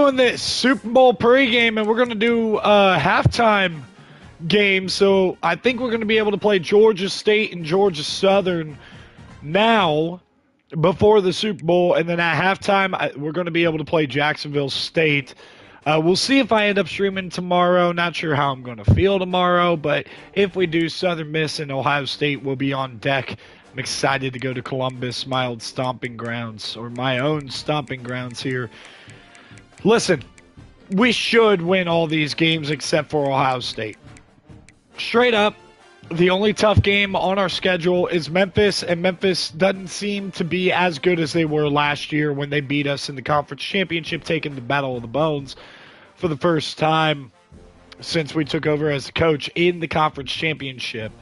doing this Super Bowl pregame, and we're going to do a halftime game. So I think we're going to be able to play Georgia State and Georgia Southern now before the Super Bowl, and then at halftime we're going to be able to play Jacksonville State. We'll see if I end up streaming tomorrow. Not sure how I'm going to feel tomorrow, but if we do, Southern Miss and Ohio State will be on deck. I'm excited to go to Columbus, my old stomping grounds, or my own stomping grounds here. Listen, we should win all these games except for Ohio State. Straight up, the only tough game on our schedule is Memphis, and Memphis doesn't seem to be as good as they were last year when they beat us in the conference championship, taking the Battle of the Bones for the first time since we took over as a coach in the conference championship.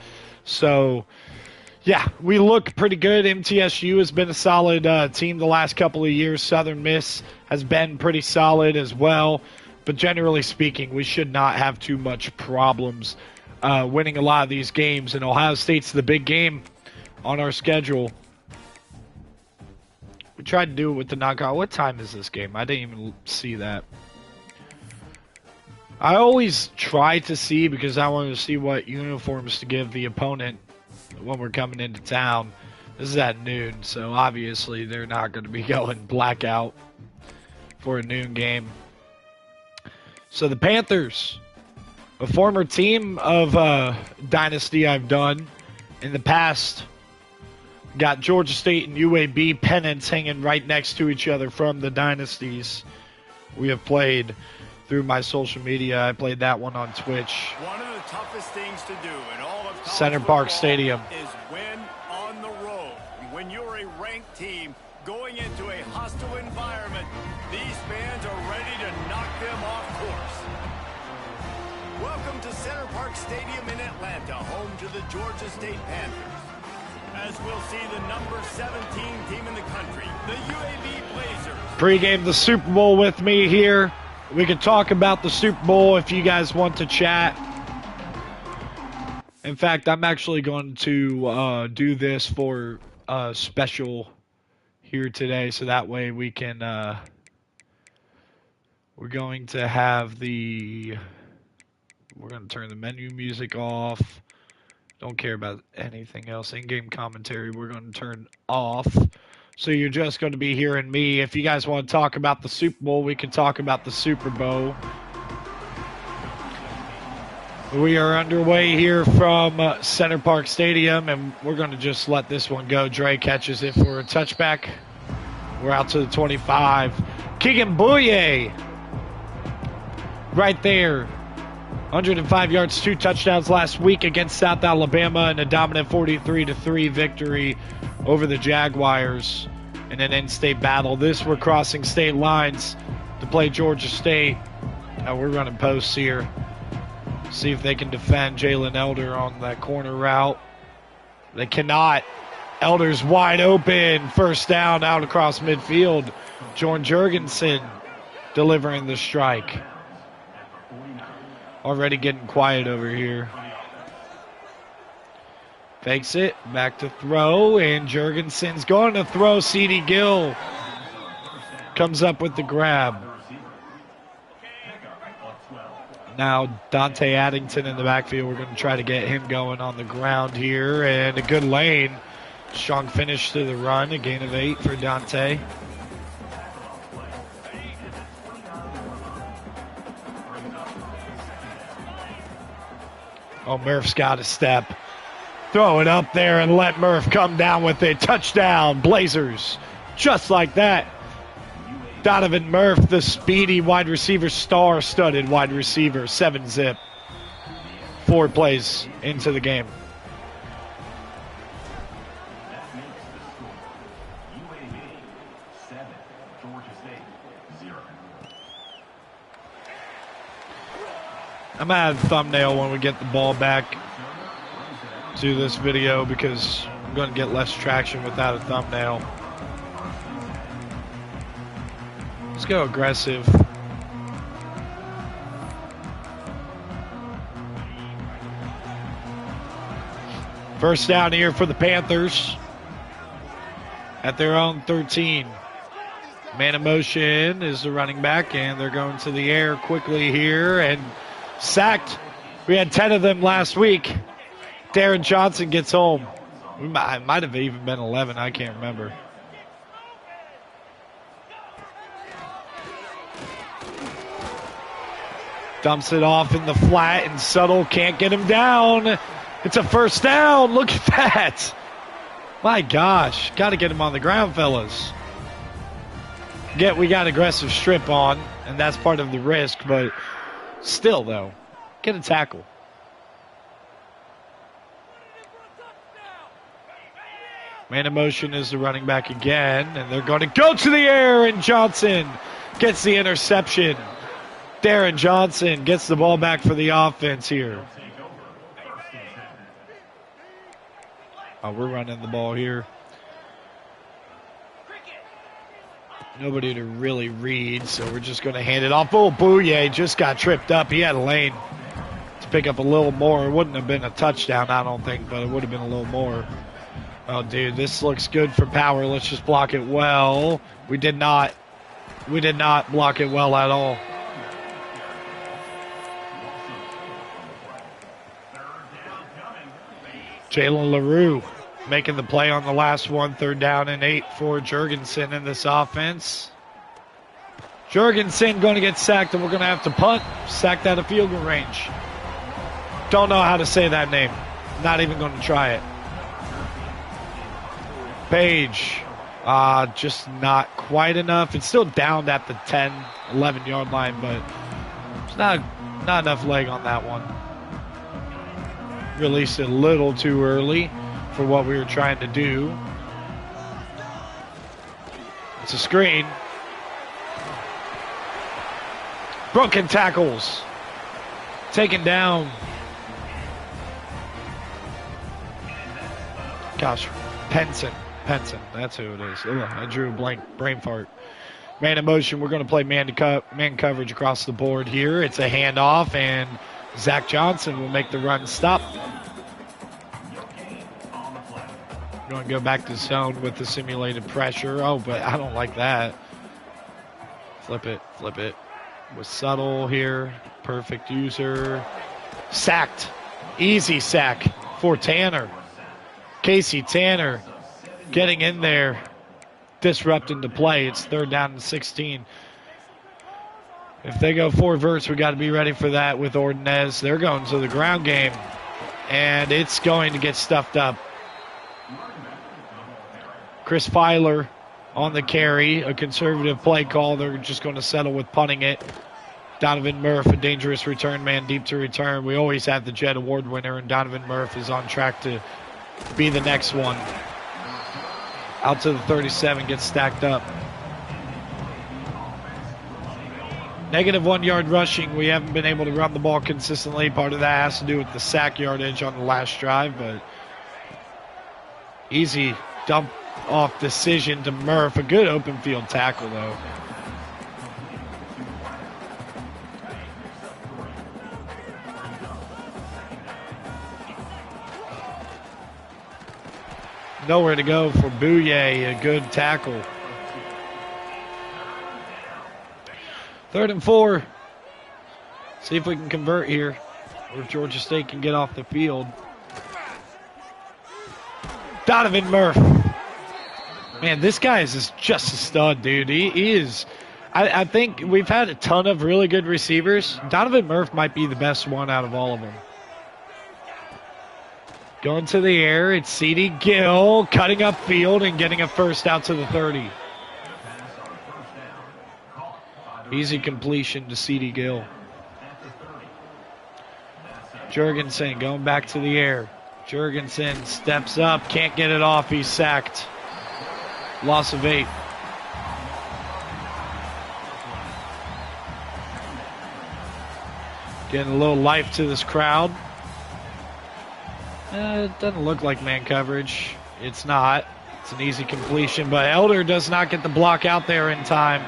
So, yeah, we look pretty good. MTSU has been a solid team the last couple of years. Southern Miss has been pretty solid as well. But generally speaking, we should not have too much problems winning a lot of these games. And Ohio State's the big game on our schedule. We tried to do it with the knockout. What time is this game? I didn't even see that. I always try to see because I want to see what uniforms to give the opponent when we're coming into town. This is at noon, so obviously they're not going to be going blackout for a noon game. So the Panthers, a former team of Dynasty I've done in the past, got Georgia State and UAB pennants hanging right next to each other from the Dynasties we have played through my social media. I played that one on Twitch. One of the toughest things to do in all of Center Park Stadium is win on the road. When you're a ranked team going into a hostile environment, these fans are ready to knock them off course. Welcome to Center Park Stadium in Atlanta, home to the Georgia State Panthers. As we'll see the number 17 team in the country, the UAB Blazers. Pre-game the Super Bowl with me here. We can talk about the Super Bowl if you guys want to chat. In fact, I'm actually going to do this for a special here today, so that way we can, we're going to have we're going to turn the menu music off. Don't care about anything else. In-game commentary, we're going to turn off. So you're just going to be hearing me. If you guys want to talk about the Super Bowl, we can talk about the Super Bowl. We are underway here from Center Park Stadium, and we're going to just let this one go. Dre catches it for a touchback. We're out to the 25. Keegan Bouye right there. 105 yards, 2 touchdowns last week against South Alabama in a dominant 43-3 victory over the Jaguars in an in-state battle. We're crossing state lines to play Georgia State. We're running posts here. See if they can defend Jalen Elder on that corner route. They cannot. Elder's wide open. First down out across midfield. Jordan Jurgensen delivering the strike. Already getting quiet over here. Fakes it, back to throw, and Jurgensen's going to throw. C.D. Gill comes up with the grab. Now Dante Addington in the backfield. We're going to try to get him going on the ground here, and a good lane. Strong finish to the run, a gain of 8 for Dante. Oh, Murph's got a step. Throw it up there and let Murph come down with it. Touchdown, Blazers. Just like that. Donovan Murph, the speedy wide receiver, star-studded wide receiver, 7-zip. 4 plays into the game. I'm going to add a thumbnail when we get the ball back to this video because I'm going to get less traction without a thumbnail. Let's go aggressive. First down here for the Panthers at their own 13. Man in motion is the running back, and they're going to the air quickly here and sacked. We had 10 of them last week. Darren Johnson gets home. It might have even been 11. I can't remember. Dumps it off in the flat, and Subtle can't get him down. It's a first down. Look at that. My gosh. Got to get him on the ground, fellas. We got aggressive strip on, and that's part of the risk, but still, though, get a tackle. Man in motion is the running back again, and they're going to go to the air, and Johnson gets the interception. Darren Johnson gets the ball back for the offense here. Oh, we're running the ball here. Nobody to really read, so we're just going to hand it off. Oh, Bouye just got tripped up. He had a lane to pick up a little more. It wouldn't have been a touchdown, I don't think, but it would have been a little more. Oh, dude, this looks good for power. Let's just block it well. We did not block it well at all. Jalen LaRue making the play on the last one. 3rd down and 8 for Jurgensen in this offense. Jurgensen going to get sacked, and we're going to have to punt. Sacked out of field goal range. Don't know how to say that name. Not even going to try it. Page, just not quite enough. It's still down at the 10, 11-yard line, but it's not enough leg on that one. Released it a little too early for what we were trying to do. It's a screen. Broken tackles. Taken down. Gosh, Penson, that's who it is. Ugh, I drew a blank brain fart. Man in motion, we're going to play man coverage across the board here. It's a handoff, and Zach Johnson will make the run stop. Going to go back to zone with the simulated pressure. Oh, but I don't like that. Flip it. With Subtle here. Perfect user. Sacked. Easy sack for Tanner. Casey Tanner getting in there, disrupting the play. It's 3rd down and 16. If they go 4 verts, we got to be ready for that with Ordonez. They're going to the ground game, and it's going to get stuffed up. Chris Filer on the carry, a conservative play call. They're just going to settle with punting it. Donovan Murph, a dangerous return man, deep to return. We always have the Jet Award winner, and Donovan Murph is on track to be the next one. Out to the 37, gets stacked up. -1 yard rushing. We haven't been able to run the ball consistently. Part of that has to do with the sack yardage on the last drive, but easy dump off decision to Murph. A good open field tackle, though. Nowhere to go for Bouye. A good tackle. 3rd and 4. See if we can convert here, or if Georgia State can get off the field. Donovan Murph. Man, this guy is just a stud, dude. He is. I think we've had a ton of really good receivers. Donovan Murph might be the best one out of all of them. Going to the air, it's C.D. Gill cutting up field and getting a first out to the 30. Easy completion to C.D. Gill. Jurgensen going back to the air. Jurgensen steps up, can't get it off, he's sacked. Loss of 8. Getting a little life to this crowd. It doesn't look like man coverage. It's not. It's an easy completion, but Elder does not get the block out there in time.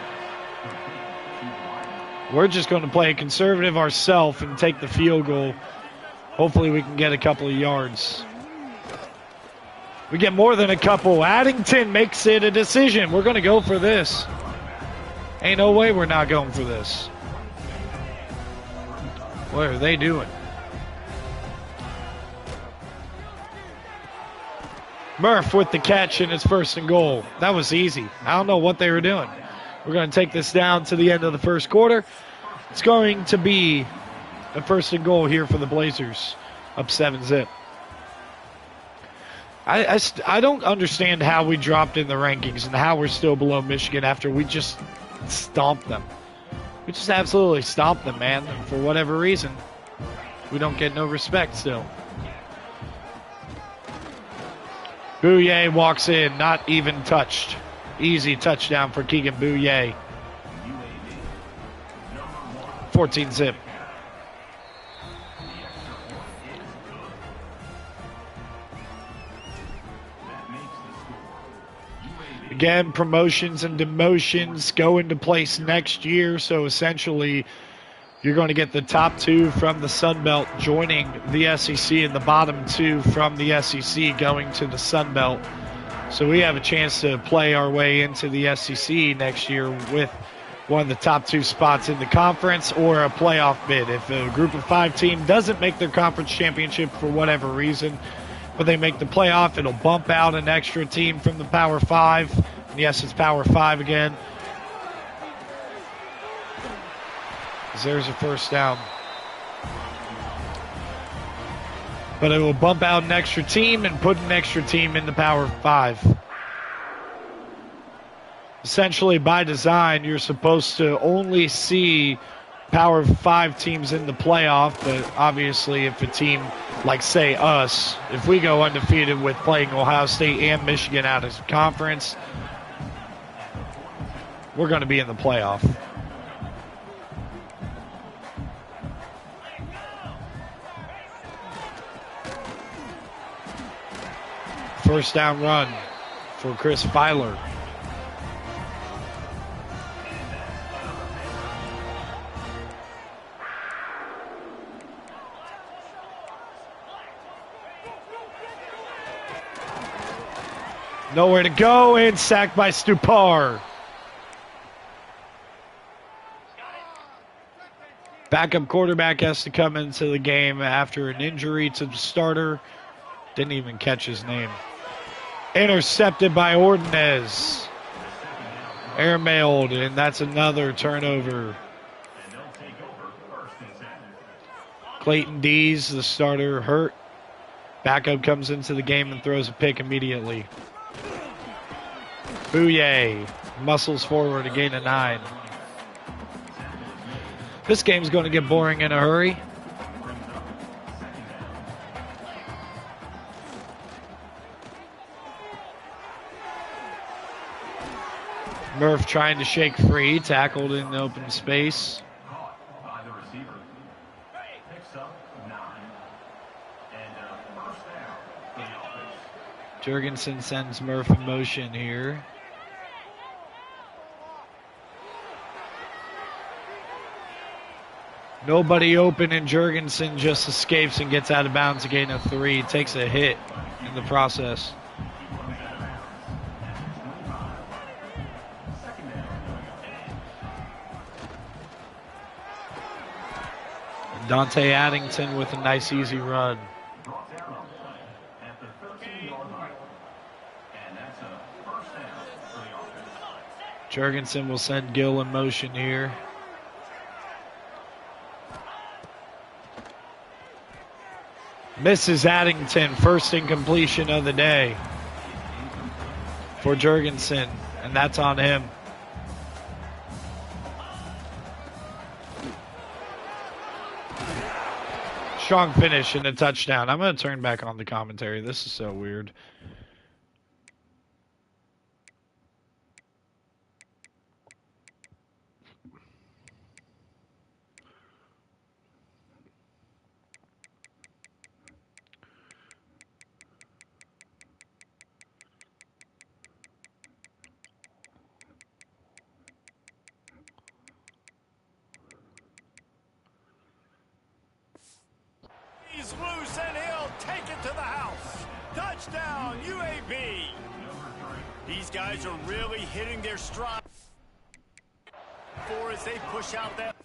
We're just going to play conservative ourselves and take the field goal. Hopefully we can get a couple of yards. We get more than a couple. Addington makes it a decision. We're going to go for this. Ain't no way we're not going for this. What are they doing? Murph with the catch, and it's 1st and goal. That was easy. I don't know what they were doing. We're going to take this down to the end of the 1st quarter. It's going to be a 1st and goal here for the Blazers, up 7-zip. I don't understand how we dropped in the rankings and how we're still below Michigan after we just stomped them. We just absolutely stomped them, man. And for whatever reason, we don't get no respect still. Bouye walks in, not even touched. Easy touchdown for Keegan Bouye. 14-zip. Again, promotions and demotions go into place next year, so essentially you're going to get the top 2 from the Sun Belt joining the SEC and the bottom 2 from the SEC going to the Sun Belt. So we have a chance to play our way into the SEC next year with one of the top 2 spots in the conference or a playoff bid. If a group of 5 team doesn't make their conference championship for whatever reason, but they make the playoff, it'll bump out an extra team from the Power 5. And yes, it's Power 5 again. There's a 1st down. But it will bump out an extra team and put an extra team in the Power 5. Essentially, by design, you're supposed to only see Power 5 teams in the playoff, but obviously if a team like, say, us, if we go undefeated with playing Ohio State and Michigan out of conference, we're going to be in the playoff. First down run for Chris Filer. Nowhere to go, and sacked by Stupar. Backup quarterback has to come into the game after an injury to the starter. Didn't even catch his name. Intercepted by Ordonez. Airmailed, and that's another turnover. Clayton Dees, the starter, hurt. Backup comes into the game and throws a pick immediately. Bouye muscles forward, a gain of 9. This game's going to get boring in a hurry. Murph trying to shake free, tackled in the open space. Jurgensen sends Murph in motion here. Nobody open, and Jurgensen just escapes and gets out of bounds, a gain of 3. Takes a hit in the process. Dante Addington with a nice easy run. Jurgensen will send Gill in motion here. Misses Addington, first incompletion of the day for Jurgensen, and that's on him. Strong finish and a touchdown. I'm going to turn back on the commentary. This is so weird. He's loose and he'll take it to the house. Touchdown, UAB. These guys are really hitting their stride. for as they push out that.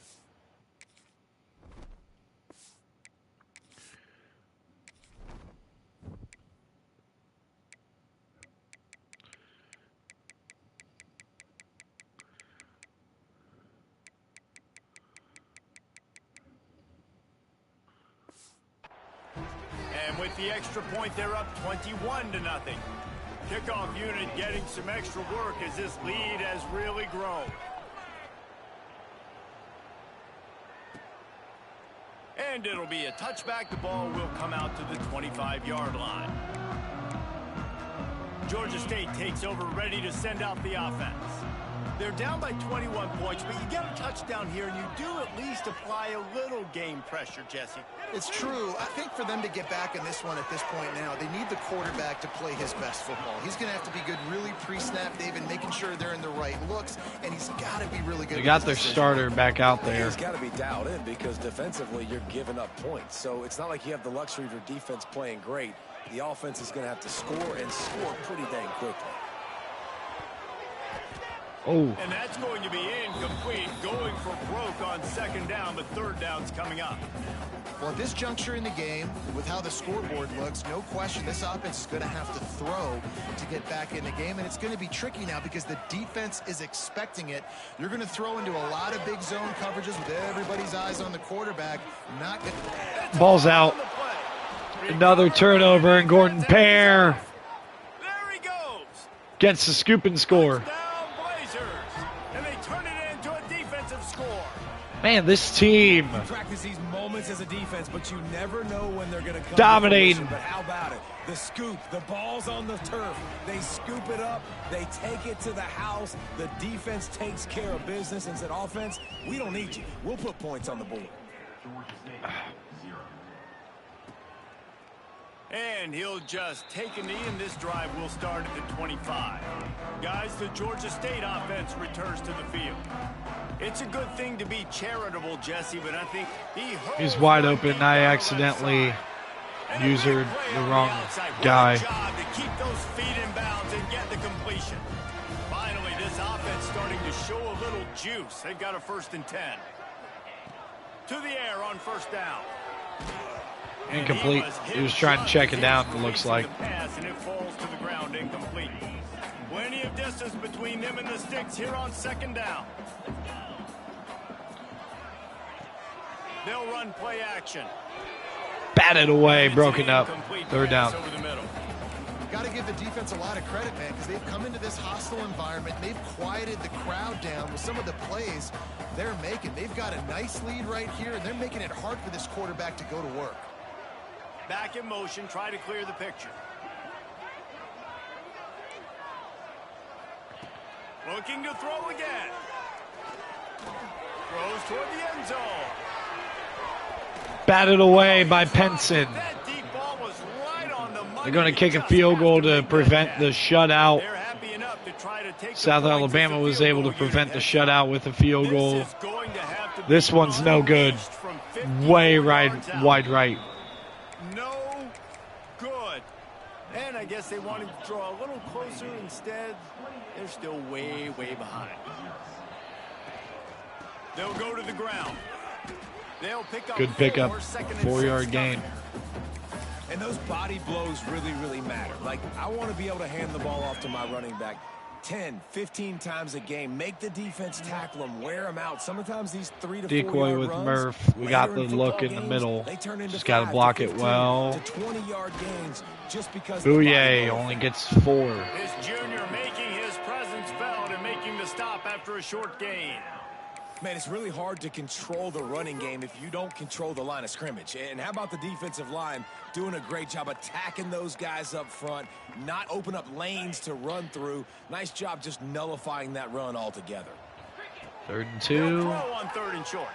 And with the extra point, they're up 21-0. Kickoff unit getting some extra work as this lead has really grown. And it'll be a touchback. The ball will come out to the 25-yard line. Georgia State takes over, ready to send out the offense. They're down by 21 points, but you get a touchdown here, and you do at least apply a little game pressure, Jesse. It's true. I think for them to get back in this one at this point now, they need the quarterback to play his best football. He's going to have to be good really pre-snap, David, making sure they're in the right looks, and he's got to be really good. They got their starter back out there. He's got to be dialed in because defensively you're giving up points. So it's not like you have the luxury of your defense playing great. The offense is going to have to score and score pretty dang quickly. Oh. And that's going to be incomplete, going for broke on second down, but third down's coming up. Well, at this juncture in the game, with how the scoreboard looks, no question this offense is going to have to throw to get back in the game, and it's going to be tricky now because the defense is expecting it. You're going to throw into a lot of big zone coverages with everybody's eyes on the quarterback. Not good. Ball's out. Another turnover, and Gordon Pear There he goes. gets the scoop and score. And they turn it into a defensive score. Man, this team Practice these moments as a defense, but you never know when they're going to come. dominating. But how about it? The scoop, the ball's on the turf. They scoop it up. They take it to the house. The defense takes care of business and said, offense, we don't need you. We'll put points on the board. And he'll just take a knee, and this drive will start at the 25. Guys, the Georgia State offense returns to the field. It's a good thing to be charitable, Jesse, but I think he's wide open. I accidentally used the wrong guy. Job to keep those feet in bounds and get the completion. Finally, this offense starting to show a little juice. They've got a 1st and 10. To the air on first down. Incomplete. He was trying to check it down, it looks like. Pass, and it falls to the ground incomplete. Plenty of distance between them and the sticks here on second down. They'll run play action. Batted away, broken up. Third down. Got to give the defense a lot of credit, man, because they've come into this hostile environment. They've quieted the crowd down with some of the plays they're making. They've got a nice lead right here, and they're making it hard for this quarterback to go to work. Back in motion, try to clear the picture. Looking to throw again. Throws toward the end zone. Batted away by Penson. That deep ball was right on the money. They're going to kick a field goal to prevent the shutout. They're happy enough to try to take South Alabama was able to prevent the shutout with a field goal. This one's no good. Way wide right. No good. And I guess they wanted to draw a little closer. Instead, they're still way behind. They'll go to the ground. They'll pick up Good pickup. 4-yard gain. And those body blows really matter. Like, I want to be able to hand the ball off to my running back 10, 15 times a game. Make the defense tackle them, wear them out. Sometimes these 3 to 4 Decoy yard with runs, Murph. We got the look in the middle. Just got to block it well. 20-yard gains just because Bouye only gets 4. This junior making his presence felt and making the stop after a short gain. Man, it's really hard to control the running game if you don't control the line of scrimmage. And how about the defensive line doing a great job attacking those guys up front, not open up lanes to run through. Nice job just nullifying that run altogether. 3rd and 2. Throw on 3rd and short.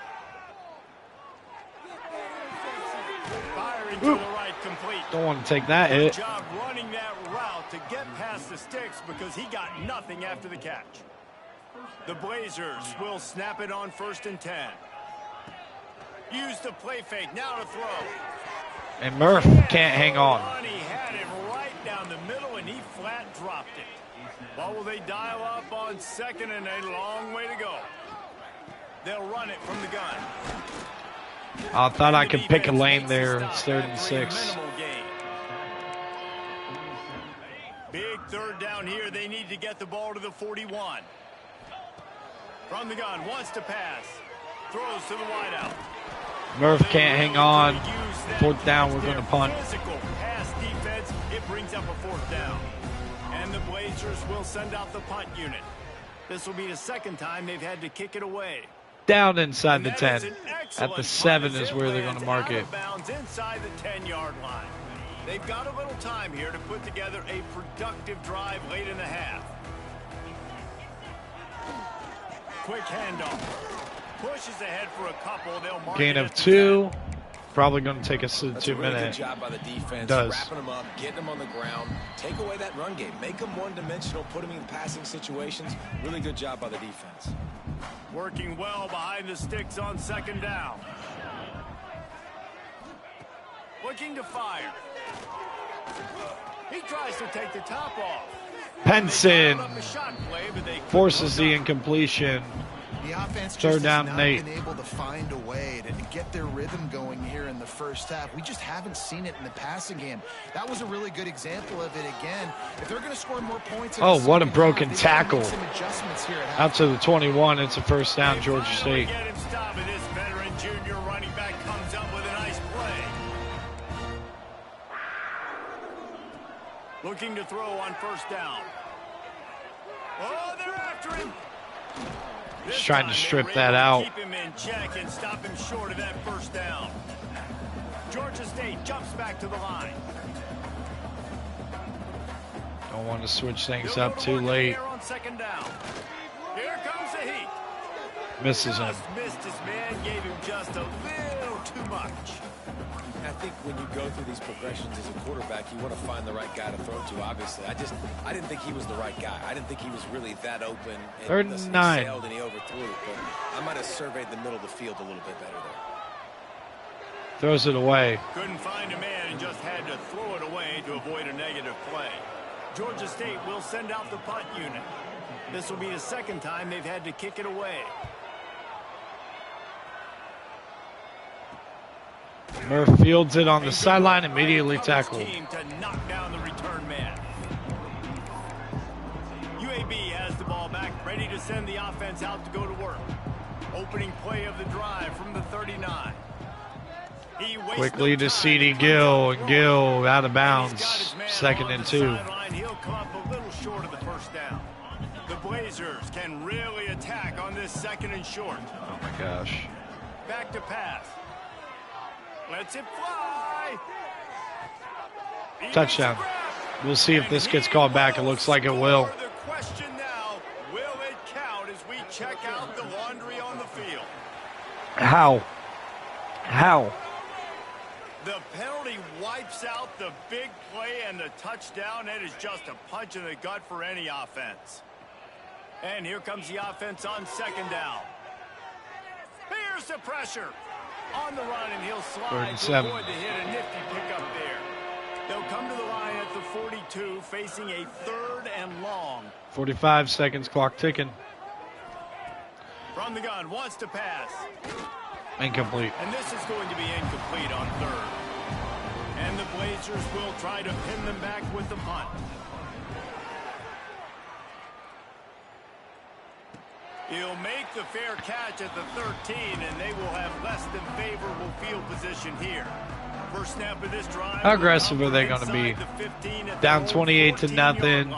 Firing to the right, complete. Don't want to take that hit. Good job running that route to get past the sticks because he got nothing after the catch. The Blazers will snap it on 1st and 10. Use the play fake, now to throw. And Murph can't hang on. He had it right down the middle, and he flat dropped it. What will they dial up on 2nd and a long way to go? They'll run it from the gun. I thought I could pick a lane there. It's 3rd and 6. Big 3rd down here. They need to get the ball to the 41. From the gun, wants to pass. Throws to the wideout. Murph can't hang on. 4th down, we're going to punt. Physical pass defense. It brings up a 4th down. And the Blazers will send out the punt unit. This will be the 2nd time they've had to kick it away. Down inside the 10. At the 7 is where they're going to mark it. Inside the 10-yard line. They've got a little time here to put together a productive drive late in the half. Quick handoff. Pushes ahead for a couple. They'll mark Gain it of 2. Probably going to take us to the 2 minute. Good job by the defense. Does. Wrapping them up, getting them on the ground. Take away that run game. Make them one-dimensional. Put them in passing situations. Really good job by the defense. Working well behind the sticks on 2nd down. Looking to fire. He tries to take the top off. Penson forces the incompletion. The offense just 3rd down has and not been able to find a way to get their rhythm going here in the 1st half. We just haven't seen it in the passing game. That was a really good example of it again. If they're going to score more points, Oh, what a broken tackle. some adjustments here at Out to the 21. It's a 1st down, Georgia State. Get him stopped, and this veteran junior running back comes up with a nice play. Looking to throw on 1st down. Oh, they're after him. Just trying to strip that out. Keep him in check and stop him short of that 1st down. Georgia State jumps back to the line. Don't want to switch things up too late. On 2nd down. Here comes the heat. Misses him. Just missed his man, gave him just a little too much. I think when you go through these progressions as a quarterback, you want to find the right guy to throw to, obviously. I didn't think he was the right guy. I didn't think he was really that open. 3rd and 9. And he overthrew it, but I might have surveyed the middle of the field a little bit better there. Throws it away. Couldn't find a man and just had to throw it away to avoid a negative play. Georgia State will send out the punt unit. This will be the 2nd time they've had to kick it away. Murph fields it on the sideline, immediately tackled. Team to knock down the return man. UAB has the ball back, ready to send the offense out to go to work. Opening play of the drive from the 39. Quickly to C.D. Gill, and Gill out of bounds. 2nd and 2. He'll come up a little short of the 1st down. The Blazers can really attack on this 2nd and short. Oh my gosh. Back to pass. Lets it fly. Touchdown. We'll see if this gets called back. It looks like it will. The question now, will it count as we check out the laundry on the field? How? How? The penalty wipes out the big play and the touchdown. It is just a punch in the gut for any offense. And here comes the offense on 2nd down. Here's the pressure. On the run, and he'll slide to avoid the hit. A nifty pickup there. They'll come to the line at the 42, facing a 3rd and long. 45 seconds, clock ticking. From the gun, wants to pass. Incomplete. And this is going to be incomplete on 3rd. And the Blazers will try to pin them back with the punt. He'll make the fair catch at the 13, and they will have less than favorable field position here. First snap of this drive. How aggressive are they going to be? Down 28 to nothing.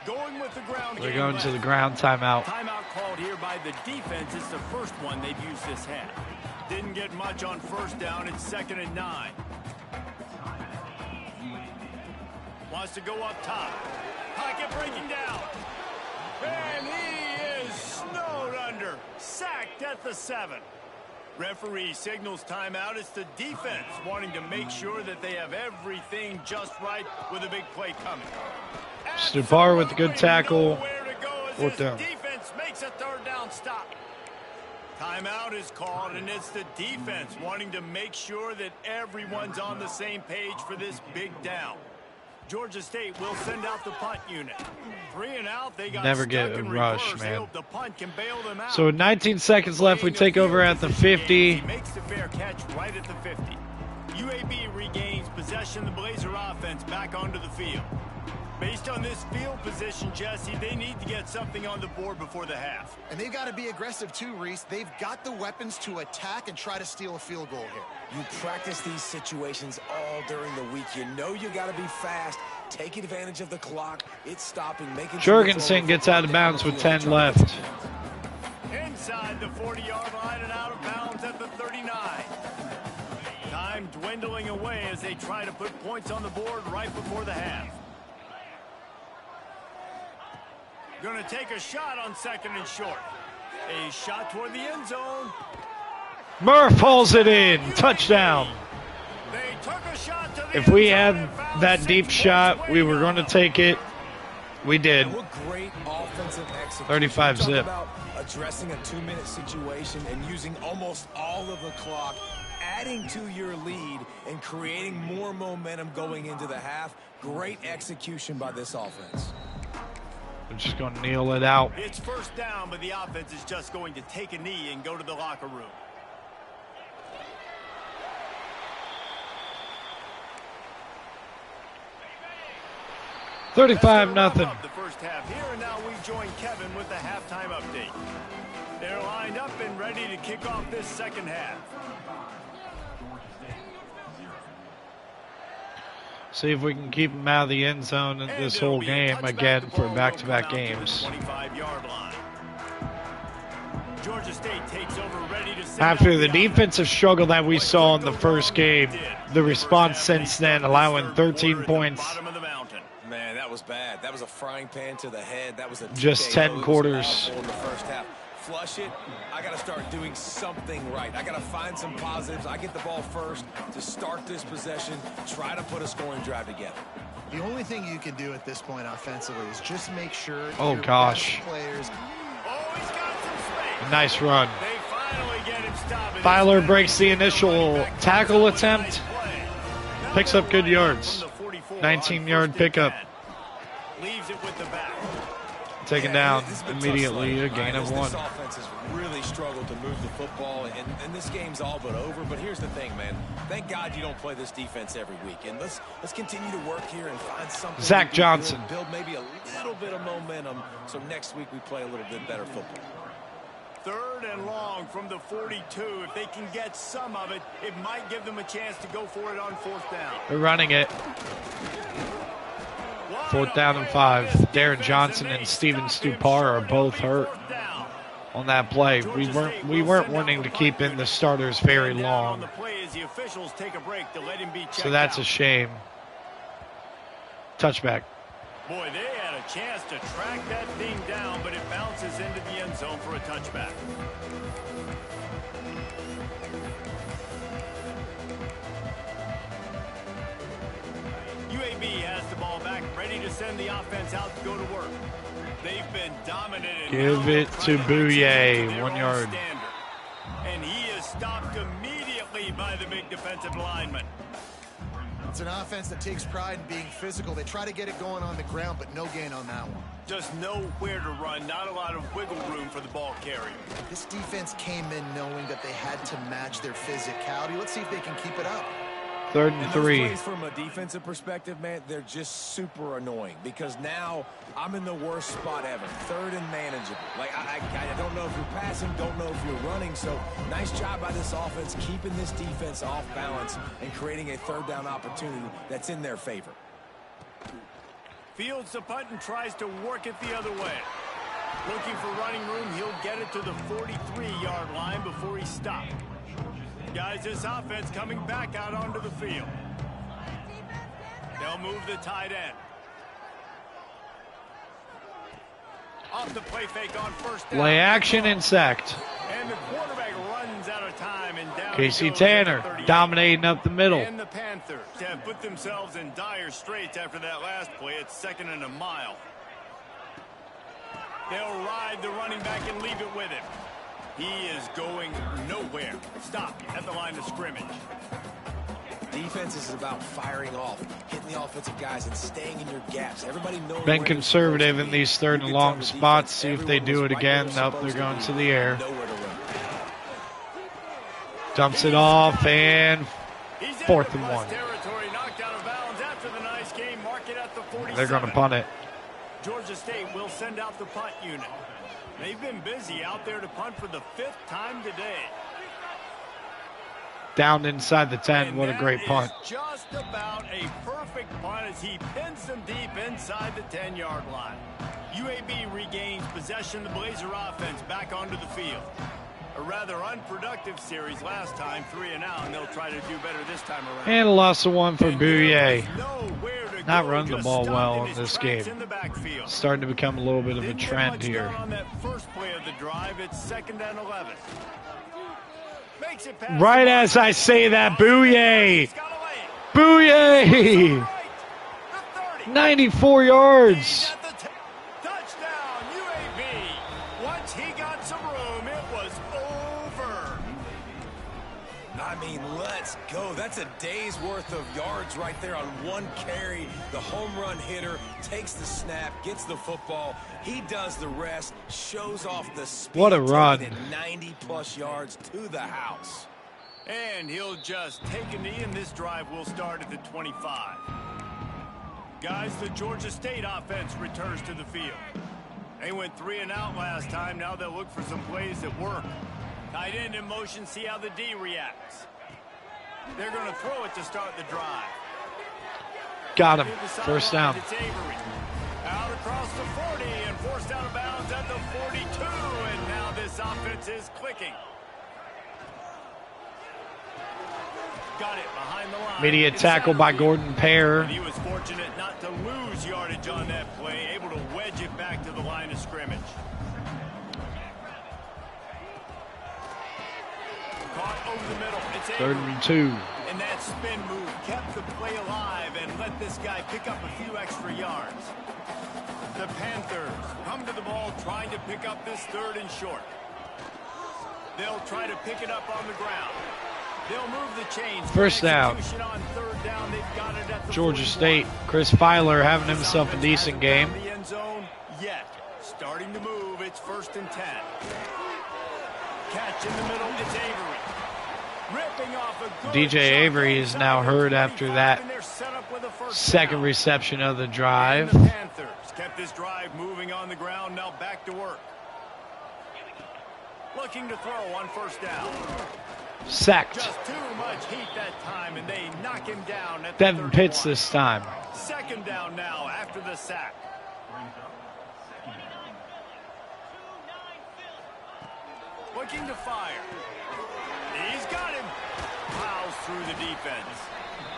Going with the ground. They're going to the ground timeout. Timeout called here by the defense. It's the first one they've used this half. Didn't get much on 1st down. It's 2nd and 9. Wants to go up top. Pocket breaking down. And he is snowed under. Sacked at the 7. Referee signals timeout. It's the defense wanting to make sure that they have everything just right with a big play coming. Stupar with a good tackle. 4th down. Defense makes a 3rd down stop. Timeout is called, and it's the defense wanting to make sure that everyone's on the same page for this big down. Georgia State will send out the punt unit. 3 and out. They got Never get stuck a in rush, reverse. They man. hope the punt can bail them out. So 19 seconds left. We take over at the 50. He makes the fair catch right at the 50. UAB regains possession. The Blazer offense back onto the field. Based on this field position, Jesse, they need to get something on the board before the half. And they've got to be aggressive too, Reese. They've got the weapons to attack and try to steal a field goal here. You practice these situations all during the week. You know you got to be fast. Take advantage of the clock. It's stopping. Making Jorgensen gets out of bounds with 10 left. Inside the 40-yard line and out of bounds at the 39. Time dwindling away as they try to put points on the board right before the half. Going to take a shot on 2nd and short. A shot toward the end zone. Murph hauls it in. Touchdown. They took a shot to the If we end had zone and found that 6 deep points shot, we were waiting going to on take it. We did. What great offensive execution. 35 Talk zip. About addressing a 2-minute situation and using almost all of the clock, adding to your lead and creating more momentum going into the half. Great execution by this offense. We're just going to kneel it out. It's 1st down, but the offense is just going to take a knee and go to the locker room. $35-0. The first half here, and now we join Kevin with the halftime update. They're lined up and ready to kick off this 2nd half. See if we can keep them out of the end zone in this whole game again for back-to-back games. 25-yard line. Georgia State takes over, ready to send After out the defensive struggle that we saw in the first game, the response since then, allowing 13 points. Man, that was bad. That was a frying pan to the head. That was a Just 10 quarters. In the first half. Flush it. I got to start doing something right. I got to find some positives. I get the ball first to start this possession, try to put a scoring drive together. The only thing you can do at this point offensively is just make sure Oh, gosh. Players. Oh, he's got some space. Nice run. They finally get him stopped. Filer breaks the initial tackle attempt. Picks up good yards. 19-yard pickup. Leaves it with the back. Taken down immediately, a gain of 1. This offense has really struggled to move the football, and this game's all but over. But here's the thing, man. Thank God you don't play this defense every week. And let's continue to work here and find something. Zach Johnson. Build maybe a little bit of momentum so next week we play a little bit better football. 3rd and long from the 42. If they can get some of it, it might give them a chance to go for it on 4th down. They're running it. 4th down and 5. Darren Johnson and Steven Stupar are both hurt on that play. We weren't wanting to keep in the starters very long. So that's a shame. Touchback. Boy, they had a chance to track that thing down, but it bounces into the end zone for a touchback. UAB has the ball back, ready to send the offense out to go to work. They've been dominant. Give it to Bouye, 1 yard. And he is stopped immediately by the big defensive lineman. It's an offense that takes pride in being physical. They try to get it going on the ground, but no gain on that one. Just nowhere to run, not a lot of wiggle room for the ball carrier. This defense came in knowing that they had to match their physicality. Let's see if they can keep it up. 3rd and 3. Those plays from a defensive perspective, man, they're just super annoying because now I'm in the worst spot ever. 3rd and manageable. Like, I don't know if you're passing, don't know if you're running. So nice job by this offense keeping this defense off balance and creating a 3rd down opportunity that's in their favor. Fields the punt and tries to work it the other way. Looking for running room, he'll get it to the 43-yard line before he's stopped. Guys, this offense coming back out onto the field. They'll move the tight end. Off the play fake on 1st down. Play action and sacked. And the quarterback runs out of time and down. Casey Tanner dominating up the middle. And the Panthers have put themselves in dire straits after that last play. It's 2nd and a mile. They'll ride the running back and leave it with him. He is going nowhere. Stop at the line of scrimmage. Defense is about firing off, hitting the offensive guys, and staying in your gaps. Everybody knows. Been conservative in these third and long spots. See if they do it again. Nope, they're going to the air. Dumps it off, and 4th and 1. They're going to punt it. Georgia State will send out the punt unit. They've been busy out there to punt for the 5th time today. Down inside the 10. What a great punt. Just about a perfect punt as he pins them deep inside the 10-yard line. UAB regains possession of the Blazer offense back onto the field. A rather unproductive series last time, 3 and out, and they'll try to do better this time around. And a loss of 1 for Bouye. Not run the ball well in this game. Starting to become a little bit of a trend here. On that first play of the drive, it's 2nd and 11. Right as I say that, Bouye! Bouye! 94 yards. Touchdown, UAB. Once he got some room, it was over. I mean, let's go. That's a day's worth of yards right there on one carry. The home run hitter takes the snap, gets the football. He does the rest, shows off the speed. What a run. 90-plus yards to the house. And he'll just take a knee, and this drive will start at the 25. Guys, the Georgia State offense returns to the field. They went 3 and out last time. Now they'll look for some plays that work. Tight end in motion, see how the D reacts. They're going to throw it to start the drive. Got him. First down. It's Avery. Out across the 40 and forced out of bounds at the 42. And now this offense is clicking. Got it behind the line. Immediate tackle by Gordon Pear. And he was fortunate not to lose yardage on that play, able to wedge it back to the line of scrimmage. Caught over the middle. It's 3rd and 2. And that spin move kept the play alive and let this guy pick up a few extra yards. The Panthers come to the ball trying to pick up this 3rd and short. They'll try to pick it up on the ground. They'll move the chains. First down. On 3rd down, they've got it at the Georgia 41. State. Chris Filer having himself a decent game. The end zone yet. Starting to move. It's 1st and 10. Catch in the middle. It's Avery. Ripping off a good DJ Avery is now hurt after that second reception of the drive. And the Panthers kept this drive moving on the ground. Now back to work. Looking to throw on 1st down. Sacked. Just too much heat that time, and they knock him down at Devin Pitts this time. 2nd down now after the sack. Looking to fire. He's got him. Plows through the defense.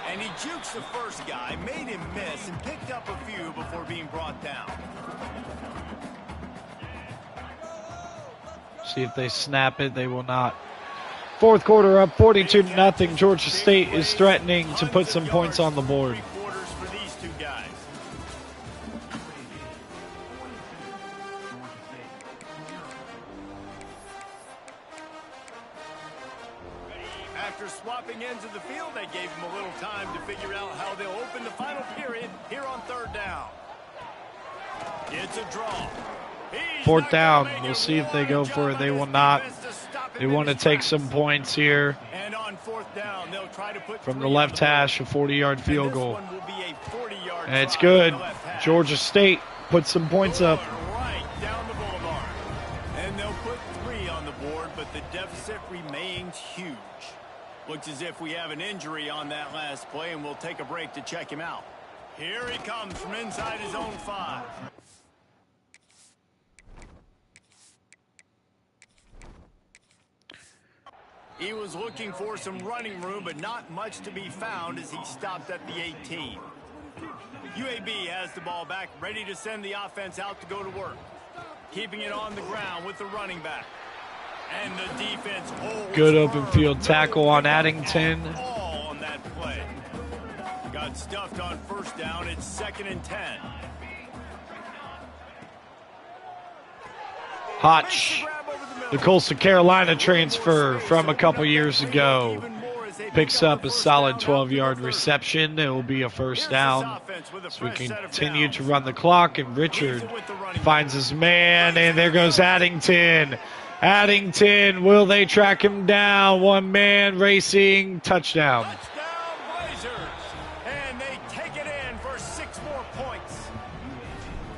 And he jukes the first guy, made him miss, and picked up a few before being brought down. See if they snap it. They will not. 4th quarter up 42-0. Georgia State is threatening to put some points on the board. For these two guys. After swapping ends of the field, they gave him a little time to figure out how they'll open the final period here on 3rd down. It's a draw. 4th down. We'll see if they go for it. They will not. They want to take some points here. And on 4th down, they'll try to put from the left hash, a 40-yard field goal. And it's drive good. on the left hash. Georgia State put some points up. Right down the boulevard. And they'll put 3 on the board, but the deficit remains huge. Looks as if we have an injury on that last play, and we'll take a break to check him out. Here he comes from inside his own 5. He was looking for some running room, but not much to be found as he stopped at the 18. UAB has the ball back, ready to send the offense out to go to work. Keeping it on the ground with the running back. And the defense holds Good open firm. field tackle on Addington. All on that play. Got stuffed on 1st down. It's 2nd and 10. Hotch, the Coastal Carolina transfer from a couple years ago. picks up a solid 12-yard reception. It will be a first down. So we continue to run the clock, and Richard finds his man, and there goes Addington. Addington, will they track him down? One man racing, touchdown. Touchdown Blazers, and they take it in for 6 more points.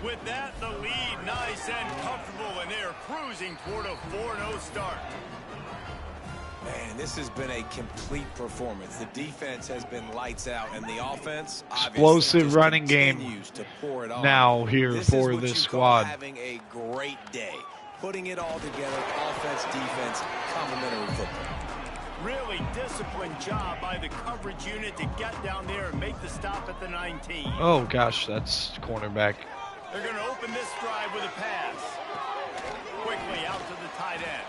With that, the lead nice and comfortable, and they're cruising toward a 4-0 start. Man, this has been a complete performance. The defense has been lights out, and the offense explosive running game to pour it on. Now here for this squad. Having a great day, putting it all together, offense, defense, complementary football. Really disciplined job by the coverage unit to get down there and make the stop at the 19. Oh gosh, that's cornerback. They're going to open this drive with a pass. Quickly out to the tight end.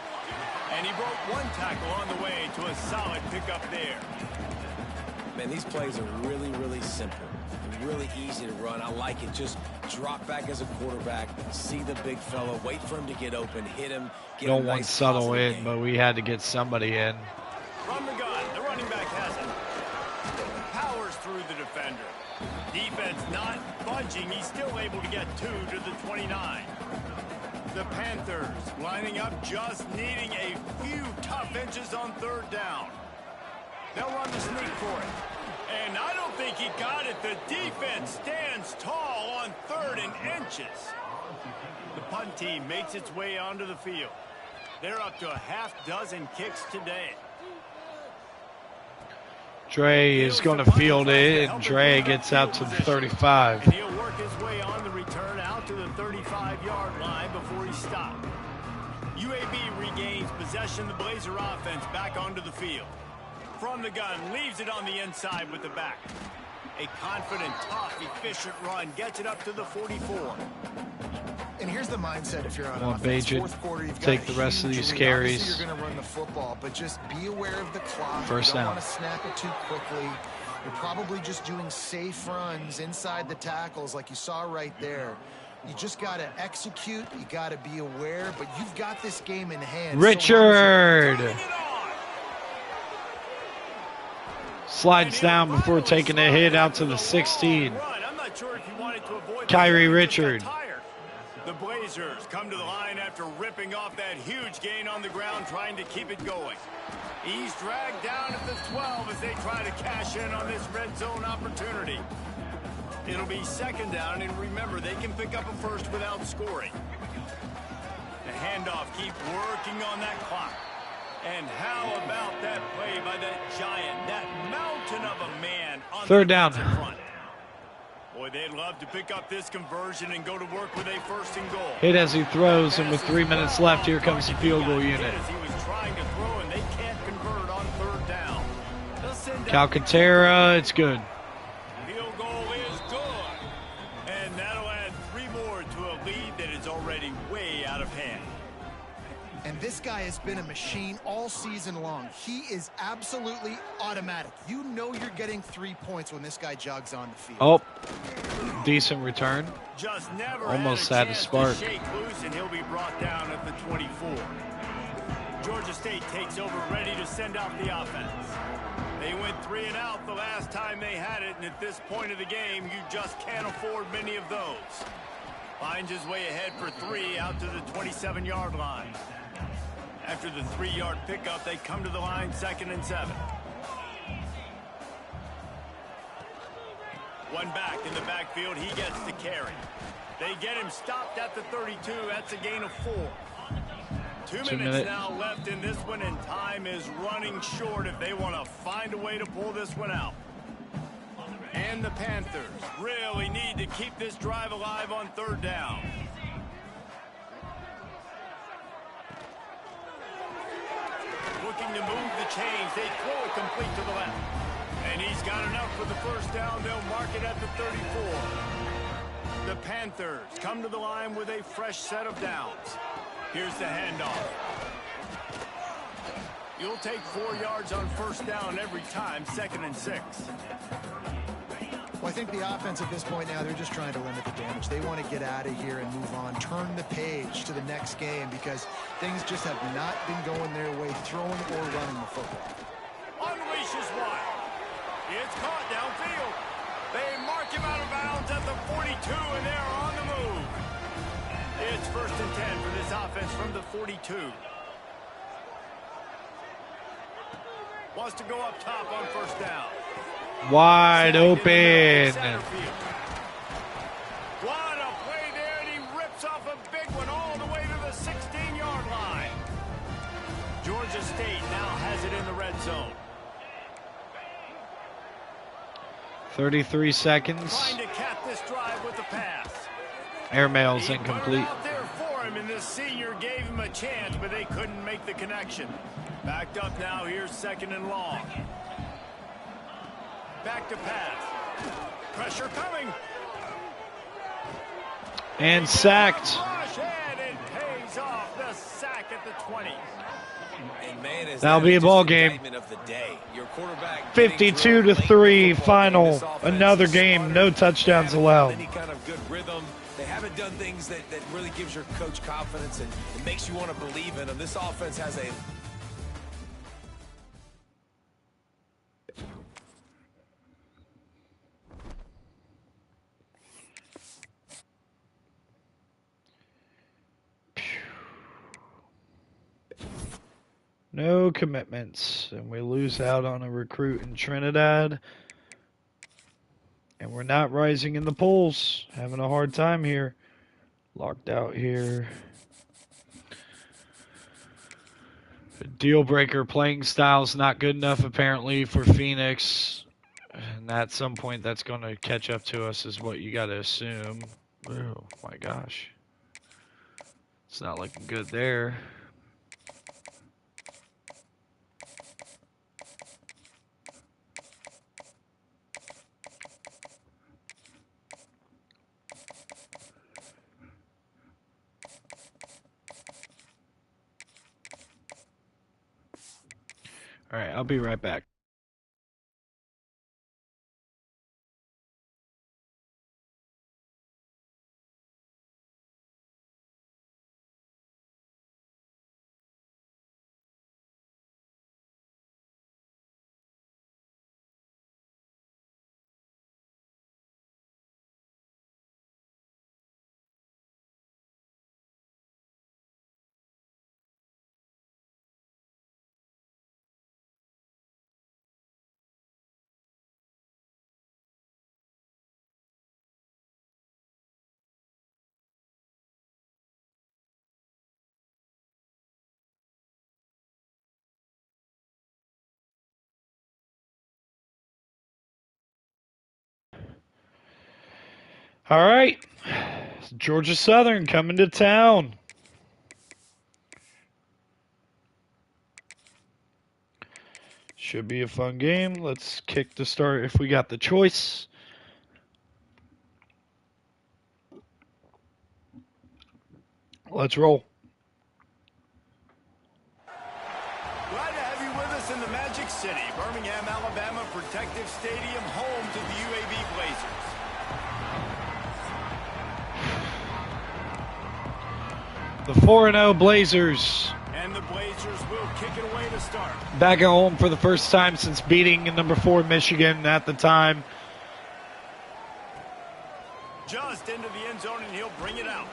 And he broke 1 tackle on the way to a solid pickup there. Man, these plays are really, really simple. Really easy to run. I like it. Just drop back as a quarterback, see the big fella, wait for him to get open, hit him. Don't want subtle in, but we had to get somebody in. From the gun, the running back has it. Powers through the defender. Defense not budging. He's still able to get 2 to the 29. The Panthers lining up, just needing a few tough inches on 3rd down. They'll run the sneak for it. And I don't think he got it. The defense stands tall on 3rd and inches. The punt team makes its way onto the field. They're up to a half-dozen kicks today. Dre is going to field it, and Dre gets out to the 35. And he'll work his way on the return out to the 35-yard line before he's stopped. UAB regains possession. The Blazer offense back onto the field. From the gun, leaves it on the inside with the back. A confident, tough, efficient run gets it up to the 44. And here's the mindset if you're on offense. Fourth quarter, you've take got the rest of these lead. carries. Obviously, you're going to run the football, but just be aware of the clock. First you don't down. want to snap it too quickly. You're probably just doing safe runs inside the tackles like you saw right there. You just got to execute. You got to be aware, but you've got this game in hand. Richard slides down before taking a hit out to the 16. Kyrie Richard. The Blazers come to the line after ripping off that huge gain on the ground, trying to keep it going. He's dragged down at the 12 as they try to cash in on this red zone opportunity. It'll be 2nd down, and remember, they can pick up a first without scoring. The handoff keeps working on that clock. And how about that play by that giant, that mountain of a man on 3rd down. Front. Boy, they'd love to pick up this conversion and go to work with a 1st and goal. Hit as he throws, and with 3 minutes left, here comes the field goal unit. As he was trying to throw, and they can't convert on 3rd down. Calcaterra, it's good. Field goal is good. And that'll add 3 more to a lead that is already way out of hand. And this guy has been a machine all season long. He is absolutely automatic. You know you're getting 3 points when this guy jogs on the field. Oh, decent return. Just never almost had a spark. shake loose, and he'll be brought down at the 24. Georgia State takes over, ready to send out the offense. They went 3 and out the last time they had it, and at this point of the game, you just can't afford many of those. Finds his way ahead for 3 out to the 27-yard line. After the 3-yard pickup, they come to the line 2nd and 7. One back in the backfield, he gets to carry. They get him stopped at the 32. That's a gain of 4. 2 minutes now left in this one, and time is running short if they want to find a way to pull this one out. And the Panthers really need to keep this drive alive on 3rd down. Looking to move the chains. They throw it complete to the left. And he's got enough for the 1st down. They'll mark it at the 34. The Panthers come to the line with a fresh set of downs. Here's the handoff. You'll take 4 yards on 1st down every time, 2nd and 6. Well, I think the offense at this point now, they're just trying to limit the damage. They want to get out of here and move on, turn the page to the next game because things just have not been going their way, throwing or running the football. unleashes one. It's caught downfield. They mark him out of bounds at the 42, and they're on the move. It's 1st and 10 for this offense from the 42. Wants to go up top on 1st down. Wide open. What a play there, and he rips off a big one all the way to the 16-yard line. Georgia State now has it in the red zone. 33 seconds. Trying to cap this drive with the pass. Airmail's incomplete. Out there for him, and this senior gave him a chance, but they couldn't make the connection. Backed up now, here's 2nd and long. Back to pass. Pressure coming. And sacked. Rush, and it pays off. The sack at the 20. And man, is That'll that be a just ball an game. indictment of the day. Your quarterback 52-3 final. Another game, no touchdowns allowed. Any kind of good rhythm. They haven't done things that really gives your coach confidence and it makes you want to believe in them. This offense has a no commitments, and we lose out on a recruit in Trinidad. And we're not rising in the polls. Having a hard time here. Locked out here. The deal breaker playing style's not good enough apparently for Phoenix. And at some point that's going to catch up to us is what you got to assume. Oh my gosh. It's not looking good there. All right, I'll be right back. All right, Georgia Southern coming to town. Should be a fun game. Let's kick the start if we got the choice. Let's roll. Glad to have you with us in the Magic City, Birmingham, Alabama, Protective Stadium, home to the UAB Blazers. The 4-0 Blazers. And the Blazers will kick it away to start. Back at home for the first time since beating number 4 Michigan at the time. Just into the end zone, and he'll bring it out.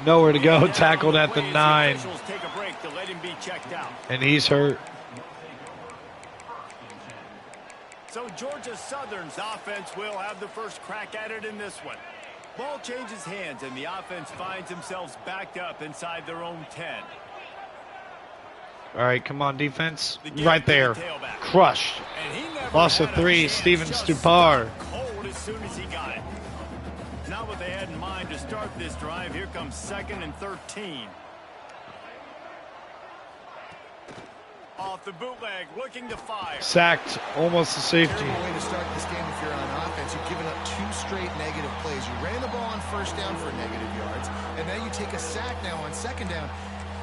Nowhere to go. Tackled at the 9. Take a break to let him be checked out. And he's hurt. So Georgia Southern's offense will have the first crack at it in this one. Ball changes hands, and the offense finds themselves backed up inside their own 10. All right, come on, defense. Right there. Crushed. Loss of 3, Steven Stupar. Cold as soon as he got it. Not what they had in mind to start this drive. Here comes 2nd and 13. Off the bootleg, looking to fire. Sacked, almost a safety. Terrible way to start this game if you're on offense. You've given up 2 straight negative plays. You ran the ball on 1st down for negative yards, and now you take a sack now on 2nd down.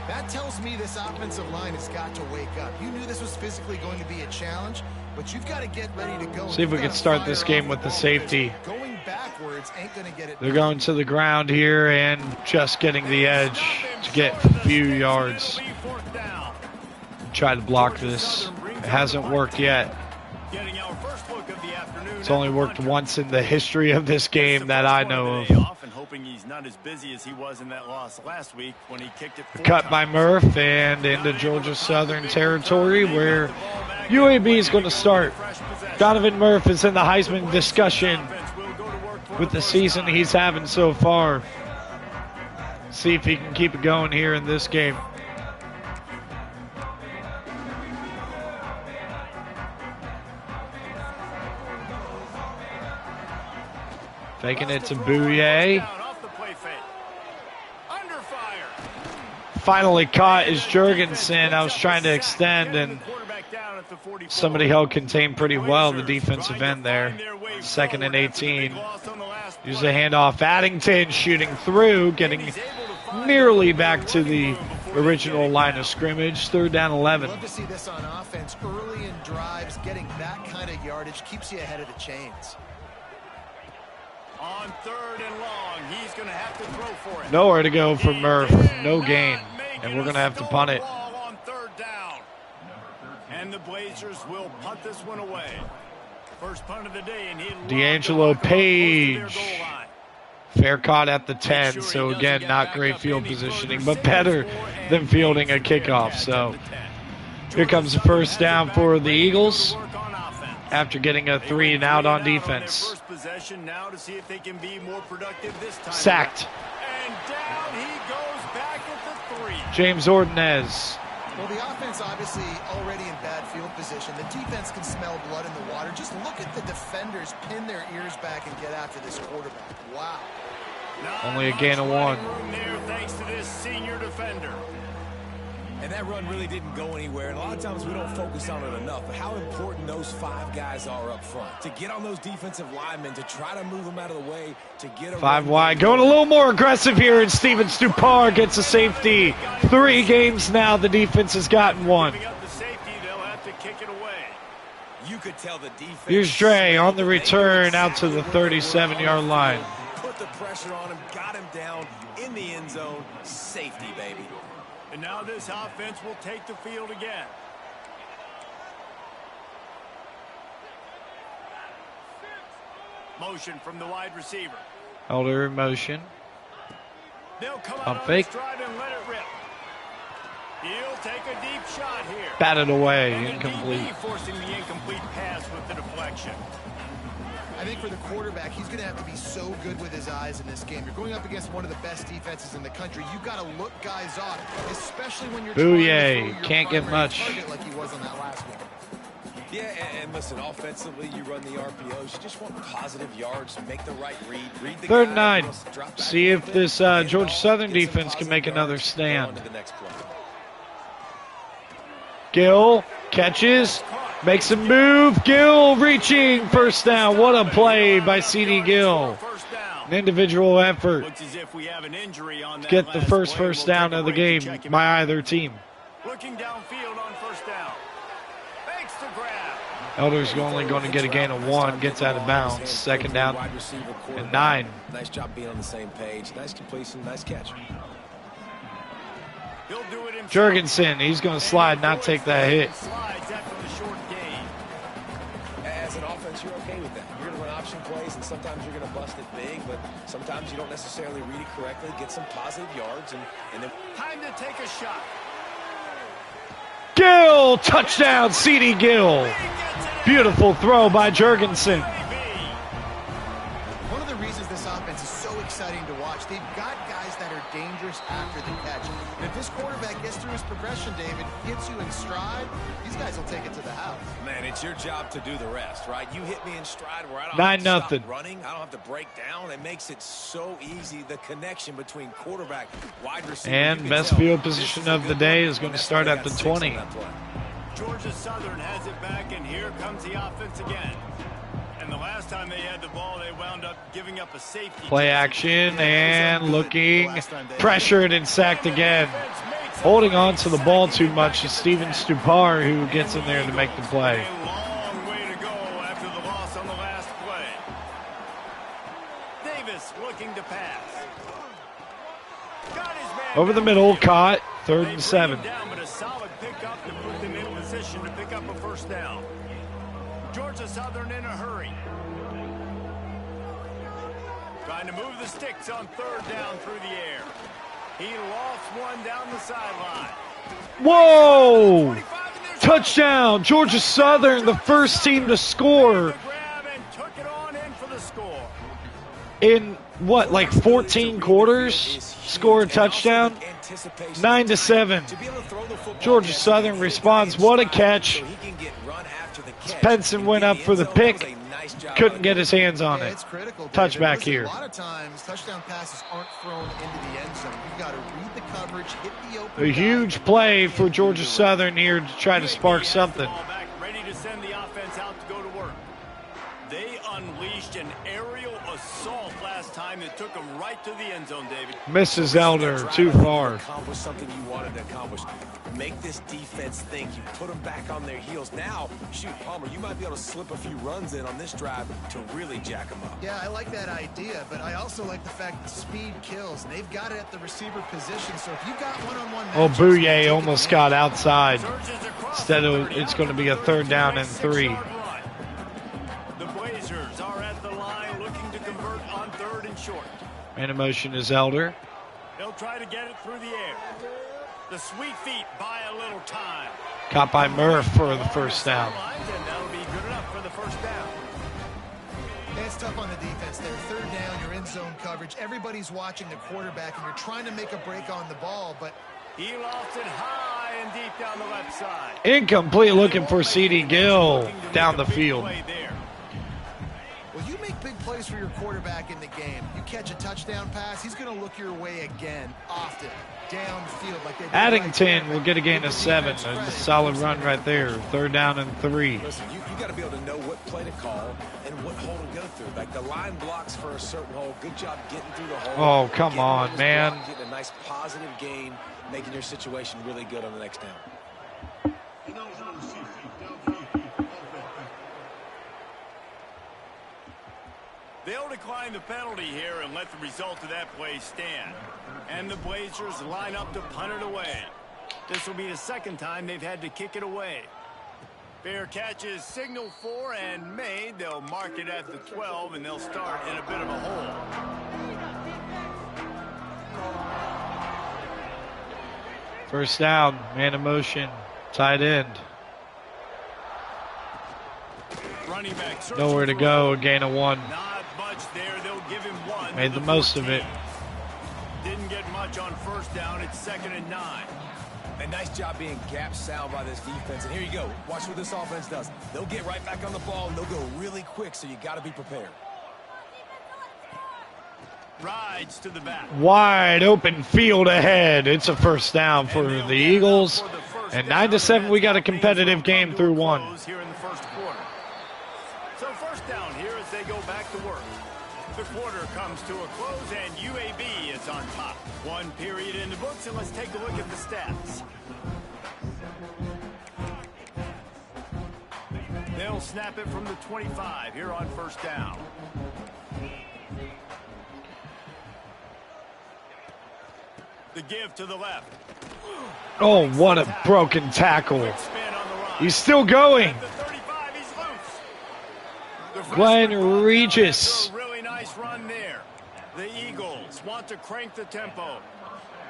That tells me this offensive line has got to wake up. You knew this was physically going to be a challenge, but you've got to get ready to go. See if we can start this game with the safety. Going backwards ain't going to get it. They're going to the ground here and just getting the edge to get a few yards. Try to block this It hasn't worked yet. Getting our first look of the afternoon. It's only worked once in the history of this game that I know of. Often hoping he's not as busy as he was in that loss last week when he kicked it 4 Cut by times. Murph and into Georgia Southern territory where UAB is going to start. Donovan Murph is in the Heisman discussion with the season he's having so far. See if he can keep it going here in this game. Faking it to Bouye. Finally caught is Jurgensen. I was trying to extend and somebody held contained pretty well, the defensive end there. 2nd and 18. Use the handoff. Addington shooting through, getting nearly back to the original line of scrimmage. 3rd down 11. Love to see this on offense. Early in drives, getting that kind of yardage keeps you ahead of the chains. On 3rd and long, he's going to have to throw for it. Nowhere to go for Murph. No gain. And we're going to have to punt it. On 3rd down. And the Blazers will punt this one away. First punt of the day, and D'Angelo Page. Fair caught at the 10. So again, not great field positioning, but better than fielding a kickoff. So here comes the first down for the Eagles after getting a 3 and out on defense. Sacked. And down he goes back at the 3. James Ordonez. Well, the offense obviously already in bad field position. The defense can smell blood in the water. Just look at the defenders pin their ears back and get after this quarterback. Wow. Only a gain of 1. There, thanks to this senior defender. And that run really didn't go anywhere. And a lot of times we don't focus on it enough. But how important those 5 guys are up front. To get on those defensive linemen, to try to move them out of the way, to get a 5 wide. Going a little more aggressive here, and Steven Stupar gets a safety. 3 games now, the defense has gotten 1. You could tell the defense. Here's Dre on the return out to the 37-yard line. Put the pressure on him, got him down in the end zone. Safety, baby. And now this offense will take the field again. Motion from the wide receiver. Elder in motion. They'll come Pump out fake. on stride and let it rip. He'll take a deep shot here. Batted away, And incomplete. DB forcing the incomplete pass with the deflection. I think for the quarterback, he's going to have to be so good with his eyes in this game. You're going up against one of the best defenses in the country. You've got to look guys off, especially when you're Bouye, trying to throw your can't get primary much. target like he was on that last one. Yeah, and listen, offensively, you run the RPOs. You just want positive yards, make the right read the 3rd guy, and 9. drop back See a if bit, this hand Georgia off, Southern get some defense can positive make another yards, go stand. on to the next play. Gill catches, makes a move. Gill reaching, 1st down. What a play by C.D. Gill. An individual effort. Looks as if we have an injury on that Get the last first play. first We'll down take a of the break to game check him by out. either team. Looking downfield on 1st down. Fakes to grab. Elder's only going to get a gain of 1, gets out of bounds. 2nd down and 9. Nice job being on the same page. Nice completion, nice catch. He'll do it himself. Jurgensen, he's going to slide, not take that hit. Slides after the short gain. As an offense, you're okay with that. You're going to run option plays, and sometimes you're going to bust it big, but sometimes you don't necessarily read it correctly, get some positive yards, and then... Time to take a shot. Gill, touchdown, C.D. Gill. Beautiful throw by Jurgensen. One of the reasons this offense is so exciting to watch, they've got guys that are dangerous after the catch. And if this quarterback gets through his progression, David, gets you in stride, these guys will take it to the house. Man, it's your job to do the rest, right? You hit me in stride where I don't 9-0. have to stop running. I don't have to break down. It makes it so easy, the connection between quarterback, wide receiver. And best field position of the day is going to start at the 20. Georgia Southern has it back, and here comes the offense again. And the last time they had the ball, they wound up giving up a safety. Play action and looking pressured and sacked again. Holding on to the ball too much is Steven Stupar, who gets in there to make the play. A long way to go after the loss on the last play. Davis looking to pass. Got his man Over the down middle, field. caught, 3rd They and 7. bring him down, but a solid pickup to put them in in position to pick up a first down. Georgia Southern in a hurry. Trying to move the sticks on third down through the air. He lost one down the sideline. Whoa! Touchdown! Georgia Southern, the first team to score in what, like 14 quarters? Score a touchdown. 9-7. Georgia Southern responds. What a catch! Spenson went up for the pick. Couldn't get his hands on it. Touchback here. A lot of times, touchdown passes aren't thrown into the end zone. You've got to read the coverage, hit the open. A huge play for Georgia Southern here to try to spark something. Ready to send the offense out to go to work. They unleashed an aerial assault last time that took them right to the end zone, David. Mrs. Elder, too far. Accomplish something you wanted to accomplish. Make this defense think. You put them back on their heels. Now, shoot, Palmer, you might be able to slip a few runs in on this drive to really jack them up. Yeah, I like that idea, but I also like the fact that speed kills. And they've got it at the receiver position, so if you've got one-on-one Oh, matchups, Bouye almost got outside. Instead of, it's going to be a 3rd down and 3. The Blazers are at the line looking to convert on 3rd and short. Man in motion is Elder. They'll try to get it through the air. The sweet feet buy a little time. Caught by Murph for the first down. And that'll be good enough for the first down. It's tough on the defense there. 3rd down, you're in zone coverage. Everybody's watching the quarterback, and you're trying to make a break on the ball, but He lost it high and deep down the left side. Incomplete, looking for C.D. Gill down the field. well, you make big plays for your quarterback in the game. You catch a touchdown pass, he's going to look your way again, often, downfield. Like they did Addington will get a gain of 7. A solid run right there. 3rd down and 3. Listen, you got to be able to know what play to call and what hole to go through. Like the line blocks for a certain hole. Good job getting through the hole. Oh, come on, man. Getting a nice positive gain, making your situation really good on the next down. They'll decline the penalty here and let the result of that play stand. And the Blazers line up to punt it away. This will be the 2nd time they've had to kick it away. Fair catch is signaled for and made. They'll mark it at the 12, and they'll start in a bit of a hole. First down, man in motion, tight end. Running back Nowhere to go, a gain of 1. Not much there. They'll give him 1. Made the most of it. Didn't get much on first down. It's 2nd and 9. A nice job being gap sound by this defense. And here you go. Watch what this offense does. They'll get right back on the ball, and they'll go really quick, so you got to be prepared. Rides to the back. Wide open field ahead. It's a first down for the Eagles. And 9-7, we got a competitive game through 1. Here in the first quarter. So first down here as they go back to work. The quarter comes to a close, and UAB is on top. 1 period in the books, and let's take a look at the stats. They'll snap it from the 25 here on first down. The give to the left. Oh, what a broken tackle. Quick spin on the run. He's still going. At the 35, he's loose. The Glenn freshman Regis. a really nice run there. The Eagles want to crank the tempo.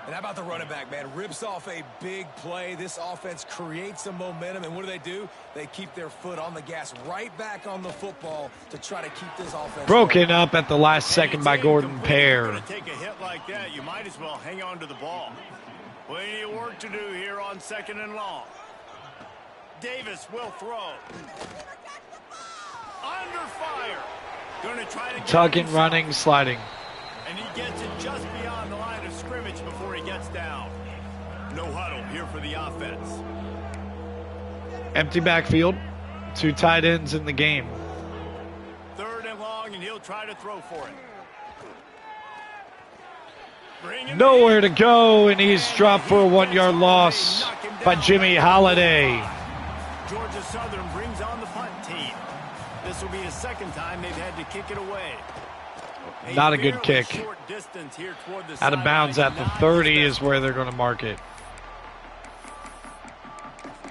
And how about the running back, man? Rips off a big play. This offense creates some momentum, and what do? They keep their foot on the gas, right back on the football to try to keep this offense Broken up at the last second by Gordon Pear. Going to take a hit like that, you might as well hang on to the ball. Plenty of work to do here on 2nd and long. Davis will throw. Under fire. Going to try to get Tugging, himself. running, sliding. And he gets it just beyond the line of scrimmage before he gets down. No huddle here for the offense. Empty backfield. 2 tight ends in the game. 3rd and long, and he'll try to throw for it. Bring him Nowhere in. to go, and he's dropped for a 1-yard loss by Jimmy Holiday. Georgia Southern brings on the punt team. This will be the 2nd time they've had to kick it away. Not a good kick. Short distance here toward the Out of bounds at the 30 is where they're going to mark it.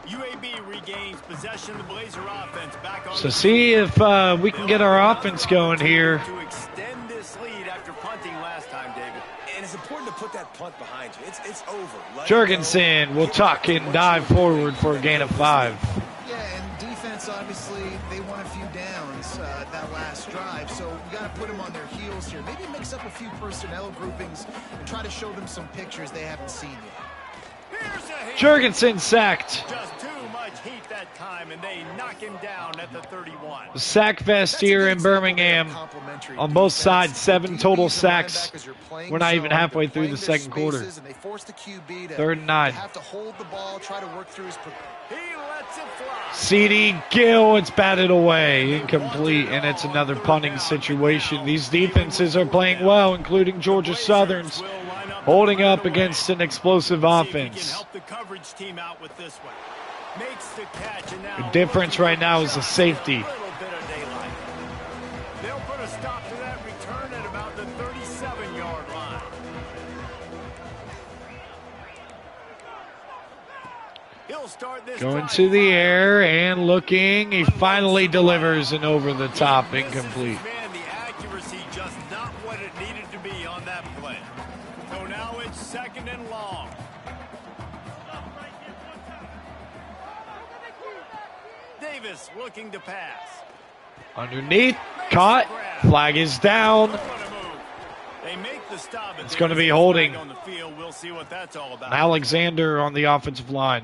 UAB UAB regains possession of the Blazer offense back on. So see if we can get our offense going here. To extend this lead after punting last time, David. And it's important to put that punt behind you. It's over. Let Jurgensen will tuck and dive forward for a gain of 5. Yeah, and defense, obviously, they won a few downs that last drive, so we got to put them on their heels here. Maybe mix up a few personnel groupings and try to show them some pictures they haven't seen yet. Here's a hit. Jurgensen sacked. Just too much heat that time, and they knock him down at the 31. The sack fest here in Birmingham. On both sides, 7 total sacks. We're not even halfway through the second quarter. 3rd and 9. Have to hold the ball, try to work through his. He lets it fly. CD Gill, it's batted away, incomplete, and it's another punting situation. These defenses are playing well, including Georgia Southern's, holding up against an explosive offense. Help the coverage team out with this one. Makes the catch, and now The difference right now is the safety. a little bit of daylight. They'll put a stop to that return at about the 37-yard line. He'll start this Going drive to the fire. air and looking. He finally delivers an over the top, incomplete. Man, the accuracy just not what it needed to be on that play. So now it's 2nd and long. Davis looking to pass. Underneath, caught, flag is down. What a move. They make the stop. It's going to be holding. On the field. We'll see what that's all about. Alexander on the offensive line.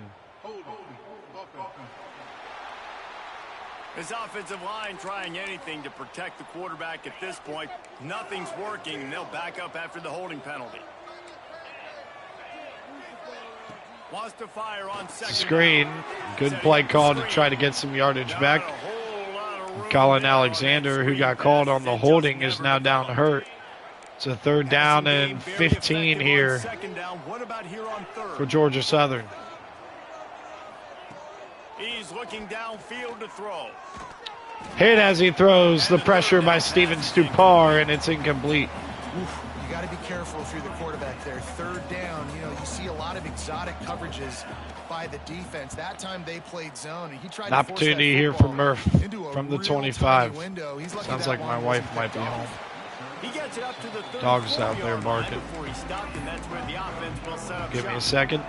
His offensive line trying anything to protect the quarterback at this point. Nothing's working, and they'll back up after the holding penalty. Wants to fire on 2nd Screen. down. Good play call to try to get some yardage back. Colin Alexander, who got called on the holding, is now down hurt. It's a 3rd down and 15 here for Georgia Southern. He's looking downfield to throw. Hit as he throws, the pressure by Steven Stupar, and it's incomplete. You got to be careful if you're the quarterback there. 3rd down, you see a lot of exotic coverages by the defense. That time they played zone, and he tried An to force that opportunity here for football Murph into a from the real 25. tiny window. He's lucky Sounds that like my one wife wasn't might be picked home. off. He gets it up to the Dogs out there 34-yard line barking. before he stopped, and that's where the offense will set up Give me a shop. second.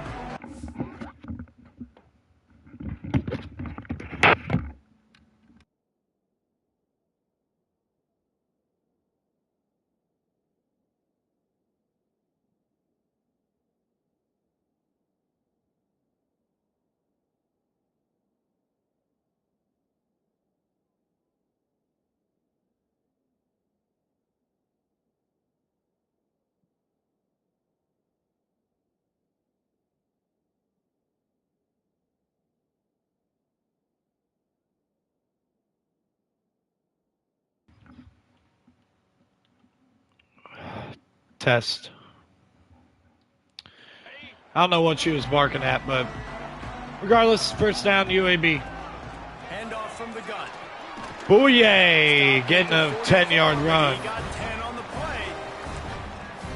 Test. I don't know what she was barking at, but regardless, 1st down, UAB. Handoff from the gun. Booyah! Getting a 10-yard run. He got 10 on the play.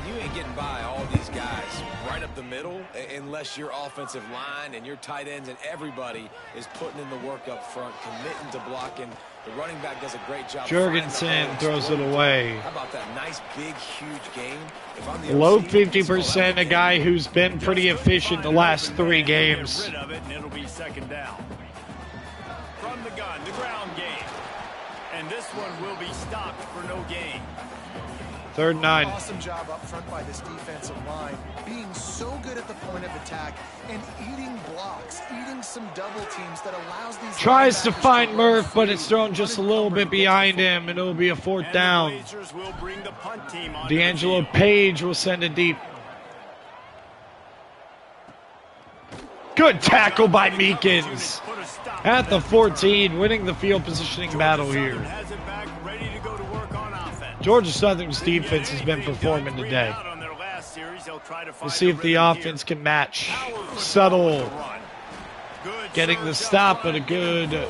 You ain't getting by all these guys right up the middle unless your offensive line and your tight ends and everybody is putting in the work up front, committing to blocking. The running back does a great job. Jurgensen throws it away. How about that nice, big, huge game? If I'm the Low OC, 50%, a guy who's been pretty efficient the last 3 games. Get rid of it, and it'll be 2nd down. From the gun, the ground game. And this one will be stopped for no gain. 3rd and 9. Awesome job up front by this defensive line, being so good at the point of attack and eating blocks, eating some double teams that allows these. Tries to linebackers find run Murph, but free, it's thrown just a little bit behind him, and it'll be a 4th And down. the Blazers will bring the punt team onto D'Angelo the field. Page will send it deep. Good tackle by Meekins. Put a stop At to the that 14, winning the field positioning battle Southern here. has it back, ready to go to work on offense. Georgia Southern's defense has been performing today. We'll see if the offense can match. Subtle, getting the stop, but a good,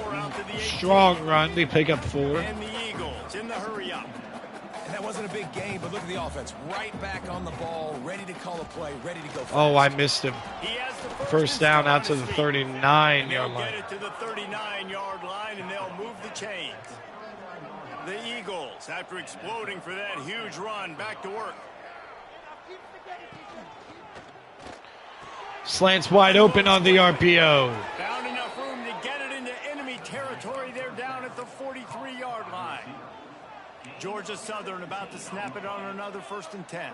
strong run. They pick up 4. And the Eagles in the hurry up. And that wasn't a big gain, but look at the offense. Right back on the ball, ready to call a play, ready to go fast. Oh, I missed him. He has the First down out to the 39-yard They'll line. get it to the 39-yard line, and they'll move the chains. The Eagles, after exploding for that huge run, back to work. Slants wide open on the RPO. Found enough room to get it into enemy territory. They're down at the 43-yard line. Georgia Southern about to snap it on another 1st and 10.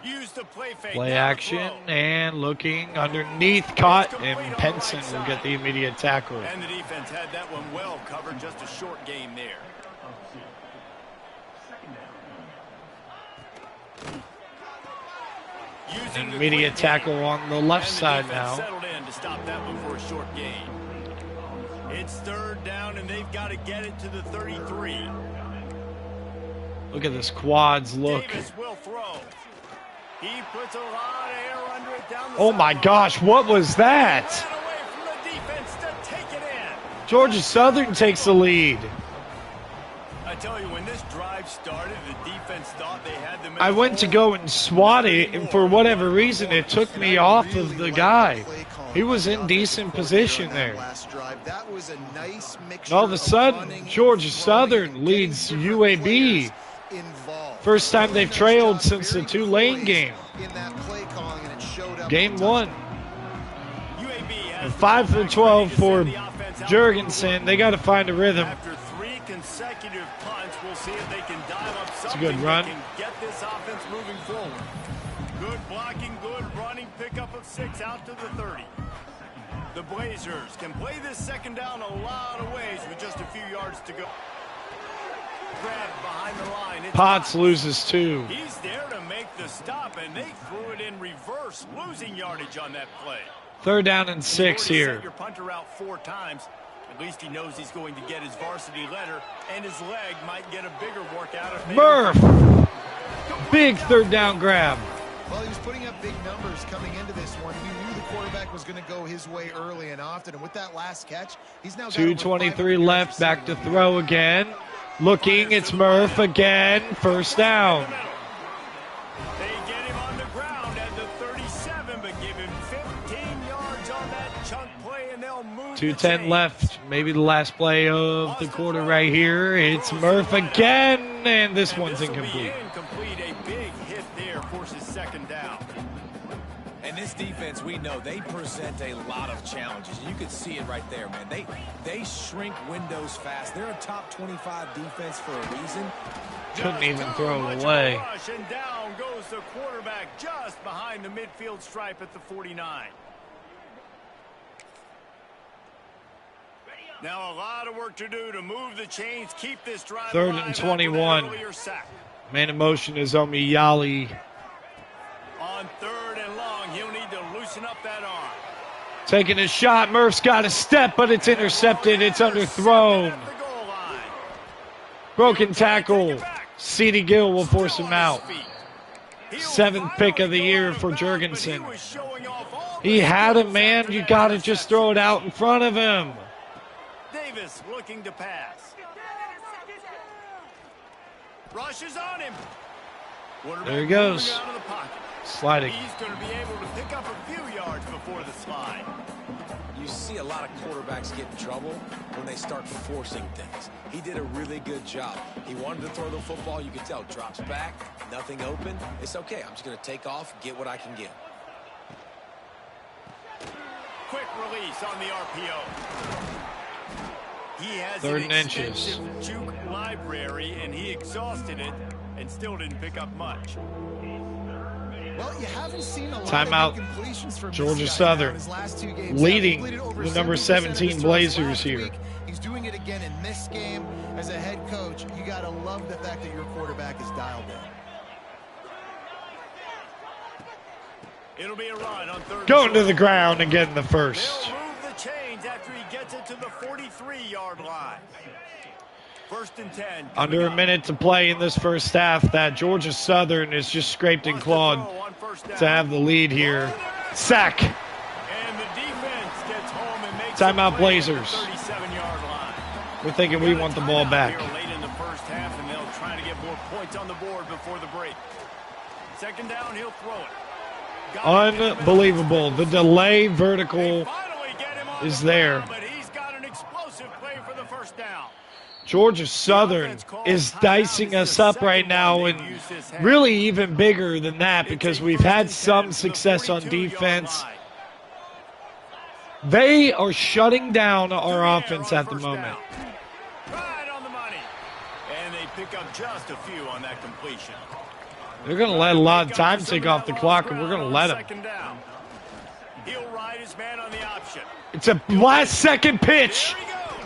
Use the play fake. Play action and looking underneath, caught, and Penson will get the immediate tackle. And the defense had that one well covered. Just a short gain there. An immediate tackle on the left side now. Settled in to stop that one for a short gain. It's 3rd down, and they've got to get it to the 33. Look at this quads look. Davis will throw. He puts a lot of air under it down the Oh my gosh, what was that? Ran away from the defense to take it in. Georgia Southern takes the lead. I tell you, when this drive started, the defense thought they had them. I went to go and swat it, and for whatever reason, it took me off of the guy. He was in decent position there. And all of a sudden, Georgia Southern leads UAB. First time they've trailed since the Tulane game. Game 1. 5 for 12 for Jurgensen. They got to find a rhythm. After 3 consecutive punts, we'll see if they can dial up something. It's a good run. That can get this offense moving forward. Good blocking, good running, pickup of 6 out to the 30. The Blazers can play this 2nd down a lot of ways with just a few yards to go. Grab behind the line. It's Potts loses 2. He's there to make the stop, and they threw it in reverse, losing yardage on that play. 3rd down and 6 here. Set your punter out 4 times. At least he knows he's going to get his varsity letter, and his leg might get a bigger workout. If Murph! Big 3rd down grab. Well, he was putting up big numbers coming into this one. He knew the quarterback was going to go his way early and often, and with that last catch, he's now got 2:23 left, back to throw again. Looking, it's Murph again, 1st down. They get him on the ground at the 37, but give him 15 yards on that chunk play, and they'll move. 2:10 left, maybe the last play of the quarter right here. It's Murph again, and this one's incomplete. Incomplete, a big hit there, forces 2nd down. And this defense, we know, they present a lot of challenges. You can see it right there, man. They shrink windows fast. They're a top 25 defense for a reason. Couldn't even throw it away. And down goes the quarterback just behind the midfield stripe at the 49. Now a lot of work to do to move the chains, keep this drive 3rd and 21. Man in motion is Omiyali. On 3rd and long, he'll need to loosen up that arm. Taking a shot. Murph's got a step, but it's intercepted. It's underthrown. Broken tackle. C.D. Gill will force him out. 7th pick of the year for Jurgensen. He had him, man. You got to just throw it out in front of him. Davis looking to pass. Rushes on him. There he goes. Out of the pocket. Sliding. He's going to be able to pick up a few yards before the slide. You see a lot of quarterbacks get in trouble when they start forcing things. He did a really good job. He wanted to throw the football. You could tell. Drops back. Nothing open. It's okay. I'm just going to take off, get what I can get. Quick release on the RPO. He has 3rd an and inches. extensive juke library, and he exhausted it and still didn't pick up much. Well, you haven't seen a lot Timeout. of completions from Georgia this guy Southern now. His last 2 games leading completed over the number 70% of 17 his Blazers last here. week. He's doing it again in this game. As a head coach, you got to love the fact that your quarterback is dialed in. It'll be a run on 3rd. Going to the ground and getting the first. They'll move the chains after he gets it to the 43-yard line. 1st and 10. Under a minute to play in this first half. That Georgia Southern is just scraped and clawed to have the lead here. Sack. Timeout Blazers. 37-yard line. We're thinking we want the ball back. Here late in the first half, and they'll try to get more points on the board before the break. Second down, he'll throw it. Unbelievable. The delay vertical is there. But he's got an explosive play for the first down. Georgia Southern is dicing us up right now, and really even bigger than that because we've had some success on defense. They are shutting down our offense at the moment. Right on the money. And they pick up just a few on that completion. They're going to let a lot of time take off the clock, and we're going to let them. He'll ride his man on the option. It's a last-second pitch.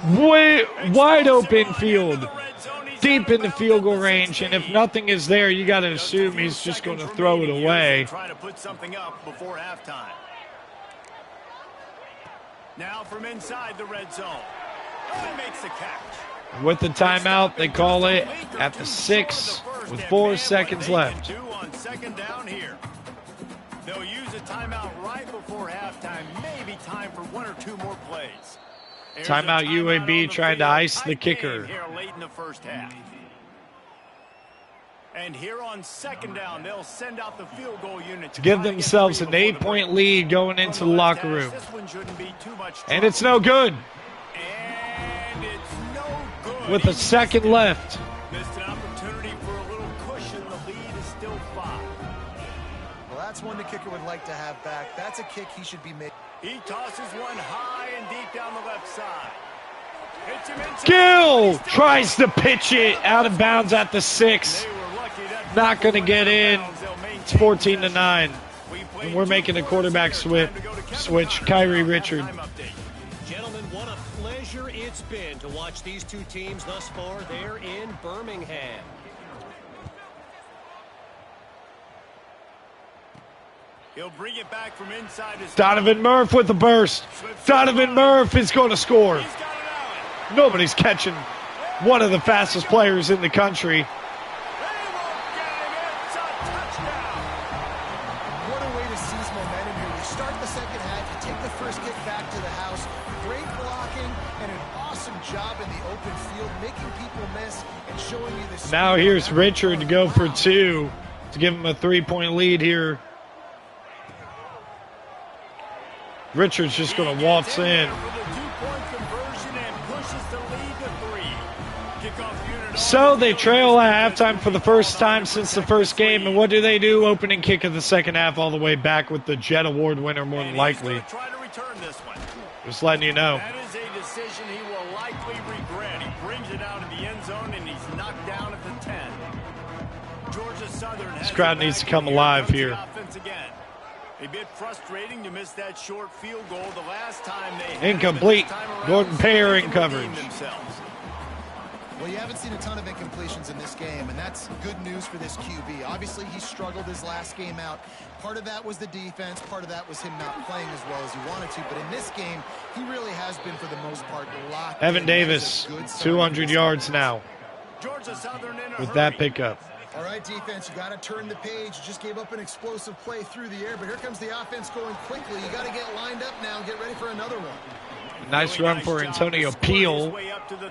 Wide open field. Deep in the field goal range, and if nothing is there, you got to assume he's just going to throw it away. Trying to put something up before halftime. Now from inside the red zone. Oh, he makes the catch. With the timeout, they call it at the 6 with 4 seconds left. On second down here. They'll use a timeout right before halftime. Maybe time for 1 or 2 more plays. Timeout UAB trying to ice the kicker. Here late in the first half. And here on second down, they'll send out the field goal unit to give themselves an 8-point lead going into the locker room. And it's no good. And it's no good. With a second left. Missed an opportunity for a little cushion. The lead is still 5. Well, that's one the kicker would like to have back. That's a kick he should be making. He tosses one high and deep down the left side. Gill tries to pitch it out of bounds at the 6. Not going to get in. It's 14-9. And we're making a quarterback switch. Kyrie Richard. Gentlemen, what a pleasure it's been to watch these two teams thus far there in Birmingham. He'll bring it back from inside his Donovan Murph with the burst. Donovan Murph is going to score. Nobody's catching one of the fastest players in the country. What a way to seize momentum here. We start the second half, you take the first kick back to the house. Great blocking and an awesome job in the open field, making people miss and showing you the. Now here's Richard to go for 2 to give him a 3-point lead here. Richard's just going to waltz in. So they trail at halftime for the first time since the first game. And what do? Opening kick of the second half all the way back with the Jet Award winner more than likely. Just letting you know. That is a decision he will likely regret. He brings it out of the end zone and he's knocked down at the 10. Georgia Southern. This crowd needs to come alive here. A bit frustrating to miss that short field goal the last time they incomplete. Gordon Payer in coverage. Well, you haven't seen a ton of incompletions in this game, and that's good news for this QB. Obviously, he struggled his last game out. Part of that was the defense. Part of that was him not playing as well as he wanted to. But in this game, he really has been, for the most part, locked in. Evan Davis, 200 yards now with that pickup. All right, defense, you got to turn the page. You just gave up an explosive play through the air, but here comes the offense going quickly. You got to get lined up now and get ready for another one. Nice run for Antonio Peel,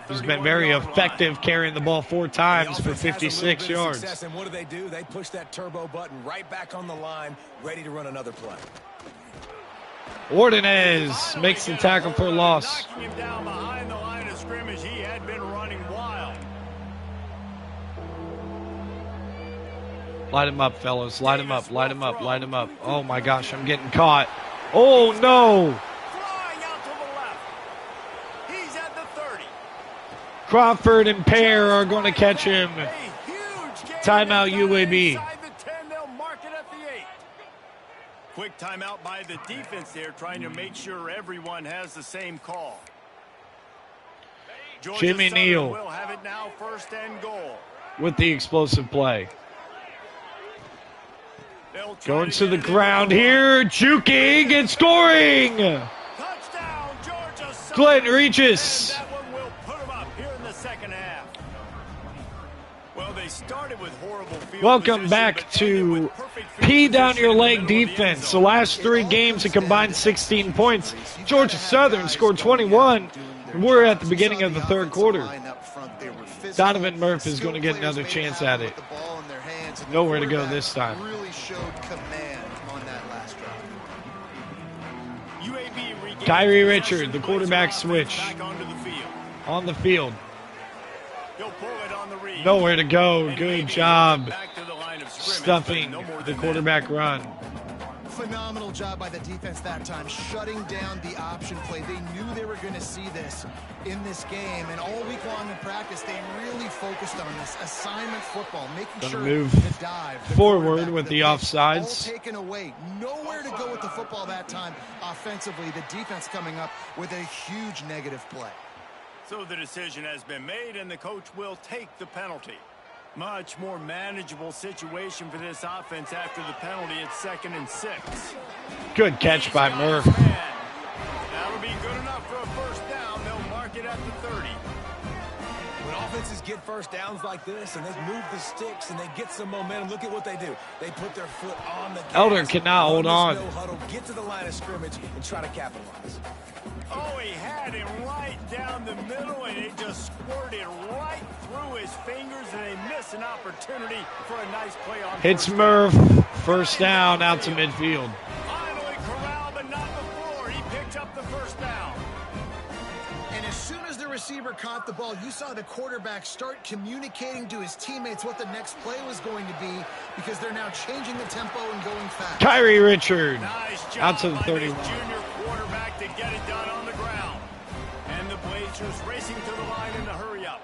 who's been very effective carrying the ball 4 times for 56 yards. And what do? They push that turbo button right back on the line, ready to run another play. Ordonez makes the tackle for a loss. Knocking him down behind the line of scrimmage. He had been running wild. Light him up, fellas. Light him up, light him up, light him up. Oh, my gosh, I'm getting caught. Oh, no. Flying out to the left. He's at the 30. Crawford and Pear are going to catch him. A huge gain. Timeout UAB. Inside the 10, they'll mark it at the 8. Quick timeout by the defense there, trying to make sure everyone has the same call. Jimmy Neal will have it now, 1st and goal. with the explosive play. Going to the ground here, juking and scoring. Touchdown, Georgia Southern. Clinton reaches. And that one will put him up here in the second half. Well, they started started with horrible field Welcome position, back but ended to with perfect field P down position your in the leg middle of the end defense. The zone. last 3 games have combined 16 points. Georgia Southern scored 21. We're at the beginning of the third quarter. Donovan Murphy is going to get another chance at it. Nowhere to go this time. Really showed command on that last drive. UAB regains Kyrie possession, Richard, the plays quarterback offense switch. back onto the field. On the field. He'll pull it on the read. Nowhere to go. And Good maybe job back to the line of scrimmage, stuffing but no more the than quarterback run. Phenomenal job by the defense that time, shutting down the option play. They knew they were going to see this in this game, and all week long in practice, they really focused on this assignment football, making Gonna sure move the dive, the forward quarterback, with the pitch, offsides. all taken away. Nowhere to go with the football that time offensively. The defense coming up with a huge negative play. So the decision has been made, and the coach will take the penalty. Much more manageable situation for this offense after the penalty at 2nd and 6. Good catch by Murph. That'll be good enough for a first down. They'll mark it at the 30. When offenses get first downs like this and they move the sticks and they get some momentum, look at what they do. They put their foot on the gas. Elder cannot hold on. No huddle, get to the line of scrimmage and try to capitalize. Oh, he had him right down the middle, and it just squirted right through his fingers, and they missed an opportunity for a nice play on Hits first Murph. down. First down out to midfield. Finally corralled, but not before. He picked up the first down. And as soon as the receiver caught the ball, you saw the quarterback start communicating to his teammates what the next play was going to be, because they're now changing the tempo and going fast. Kyrie Richard Nice job out to the by 31. this junior quarterback to get it done on the ground. And the Blazers racing to the line in the hurry up.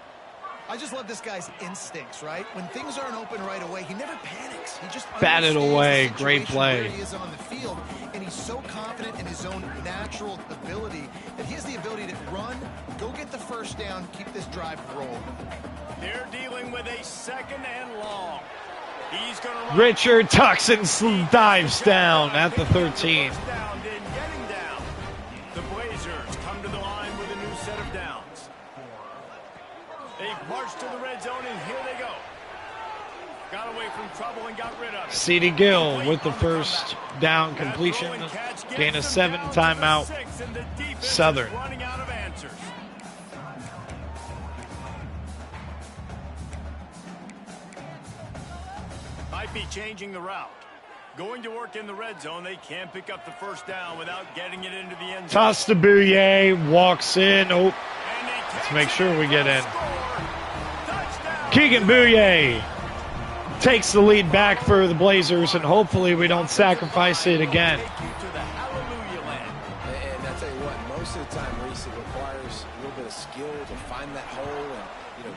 I just love this guy's instincts, right? When things aren't open right away, he never panics. He just Batted understands away. the Great situation play. where he is on the field, and he's so confident in his own natural ability that he has the ability to run, go get the first down, keep this drive rolling. They're dealing with a 2nd and long. He's going to run. Richard tucks and dives down at the 13. First down, didn't get him down. The Blazers come to the line with a new set of downs. They've marched to the red zone, and here they go. Got away from trouble and got rid of it. C.D. Gill with the first down completion. Gain a 7 timeout. Southern. Running out of answers. Might be changing the route. Going to work in the red zone. They can't pick up the first down without getting it into the end zone. Toss to Bouye. Walks in. Oh, And he let's takes make sure we get in. Touchdown. Keegan Bouye takes the lead back for the Blazers, and hopefully we don't sacrifice it again. Take you to the hallelujah land. And I tell you what, most of the time, Reese, it requires a little bit of skill to find that hole and,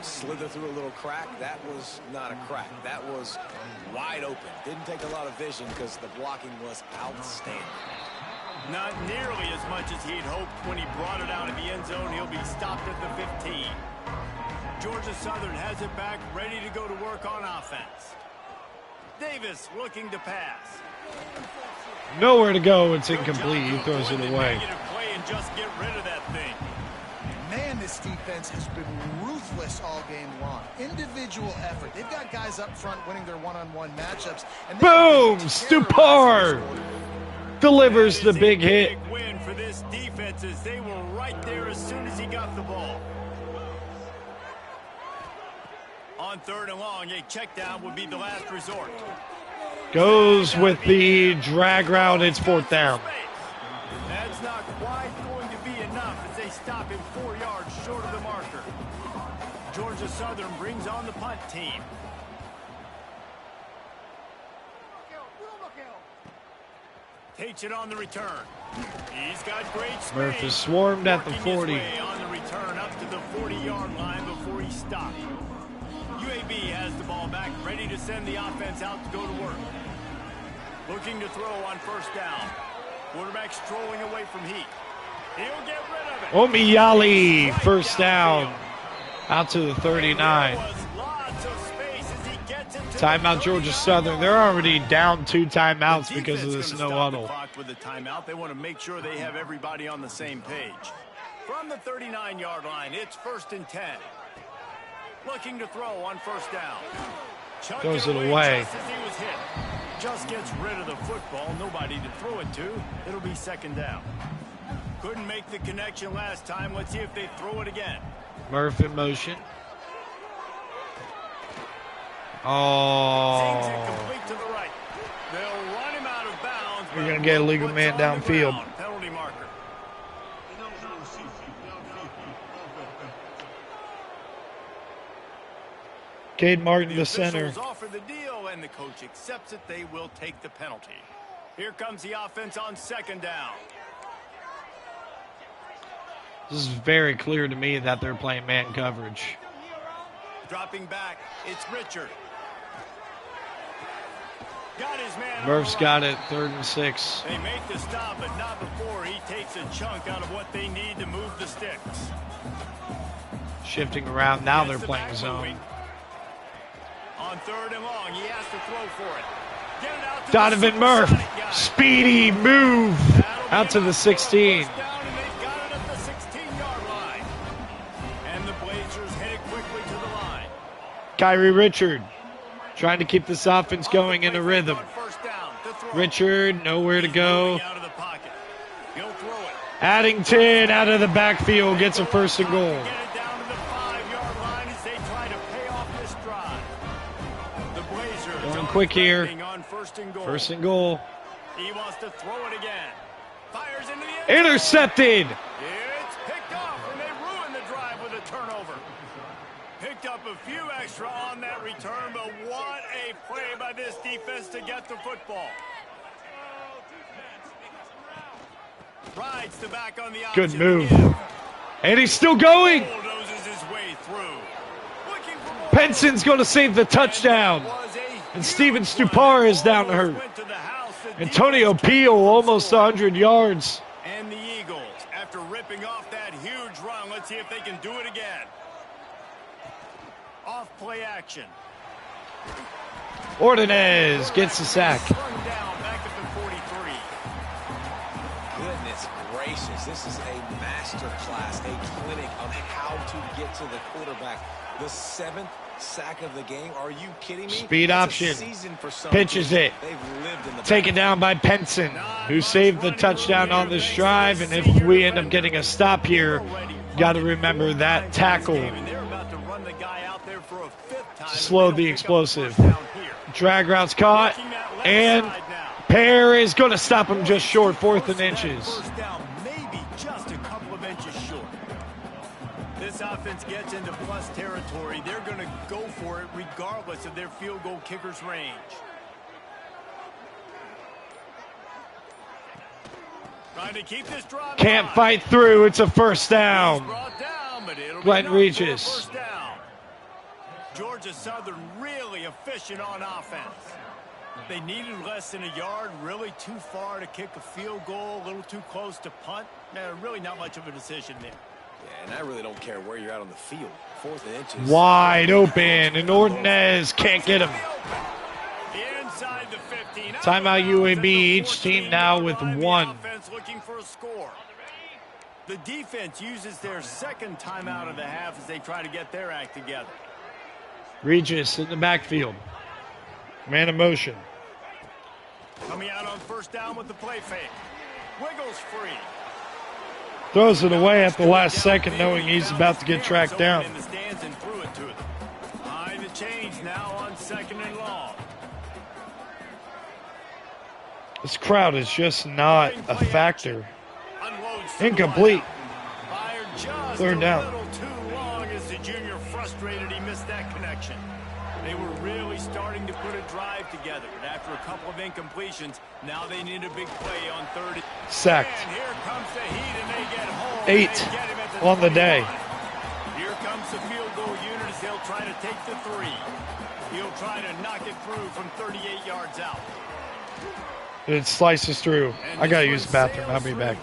slither through a little crack. That was not a crack. That was wide open. Didn't take a lot of vision because the blocking was outstanding. Not nearly as much as he'd hoped when he brought it out of the end zone. He'll be stopped at the 15. Georgia Southern has it back, ready to go to work on offense. Davis looking to pass. Nowhere to go. It's incomplete. He throws it away. Negative play and just get rid of that thing. Man, this defense has been ruthless all game long. Individual effort. They've got guys up front winning their one-on-one matchups. And Boom! Stupar delivers the big hit. Big win for this defense as they were right there as soon as he got the ball. On 3rd and long, a check down would be the last resort. Goes with the drag route. It's 4th down. That's not quite going to be enough as they stop him 4 yards short of the marker. Georgia Southern brings on the punt team. Takes it on the return. He's got great speed. Murph is swarmed at the Working his 40. way on the return up to the 40-yard line before he stopped. UAB has the ball back, ready to send the offense out to go to work. Looking to throw on 1st down. Quarterback strolling away from heat. He'll get rid of it. Omiyali, first down, out to the 39. There was lots of space as he gets into the Timeout Georgia 30-yard Southern. They're already down 2 timeouts The because of defense this gonna no stop the huddle. clock with the timeout. They want to make sure they have everybody on the same page. From the 39-yard line, it's 1st and 10. Looking to throw on 1st down. Throws it away. Just as he was hit. Just gets rid of the football. Nobody to throw it to. It'll be second down. Couldn't make the connection last time. Let's see if they throw it again. Murph in motion. Oh. Takes it complete to the right. They'll run him out of bounds. You're going to get a legal man downfield. Penalty marker. Cade Martin, the center. Offer the deal, and the coach accepts it. They will take the penalty. Here comes the offense on second down. This is very clear to me that they're playing man coverage. Dropping back, it's Richard. Got his man. Murph's got it, 3rd and 6. They make the stop, but not before he takes a chunk out of what they need to move the sticks. Shifting around, now they're playing zone. On 3rd and long, he has to throw for it. Get it out to Donovan Murph, speedy move out to the 16. Down, and they've got it at the 16-yard line. And the Blazers headed quickly to the line. Kyrie Richard trying to keep this offense going in a rhythm. Richard, nowhere to go. Addington out of the backfield gets a 1st and goal. Going quick here. 1st and goal. He wants to throw it again. Fires into the end. Intercepted. It's picked off, and they ruin the drive with a turnover. Picked up a few extra on that return, but what a play by this defense to get the football. Rides the back on the good move. And he's still going. Bulldozes his way through. Penson's going to save the touchdown. And Steven Stupar is down to hurt. Antonio Peel almost 100 yards. And the Eagles, after ripping off that huge run, let's see if they can do it again. Off play action. Ordonez gets the sack. Down back at the 43. Goodness gracious, this is a master class, a clinic on how to get to the quarterback. The 7th sack of the game. Are you kidding me? Speed option. Pitches it. Taken down by Penson, who saved the touchdown on this drive. And if we end up getting a stop here, got to remember that tackle slowed the explosive. Drag route's caught, and Pear is going to stop him just short, 4th and inches. Maybe just a couple of inches short. This offense gets into plus territory. They're going to go for it regardless of their field goal kicker's range. Trying to keep this drive Can't fight through. It's a 1st down. Glenn Regis. Georgia Southern really efficient on offense. They needed less than a yard, really too far to kick a field goal, a little too close to punt. Really not much of a decision there. Yeah, and I really don't care where you're at on the field. 4th and inches. Wide open, and Ordonez can't get him. Inside the 15. Timeout UAB, each team now with 1. Offense looking for a score. The defense uses their 2nd timeout of the half as they try to get their act together. Regis in the backfield. Man in motion. Coming out on 1st down with the play fake. Wiggles free. Throws it away at the last second, knowing he's about to get tracked down. In the stands and threw it to them. Behind the chains now on 2nd and long. This crowd is just not a factor. Incomplete. 3rd down. Too long as the junior frustrated he missed that connection. They were really starting to put a drive together, but after a couple of incompletions, now they need a big play on 3rd. Sacked. And here comes the heat, and they get home. 8 on the day. Here comes the field goal unit as they'll try to take the 3. He'll try to knock it through from 38 yards out. It slices through. I got to use the bathroom. I'll be back.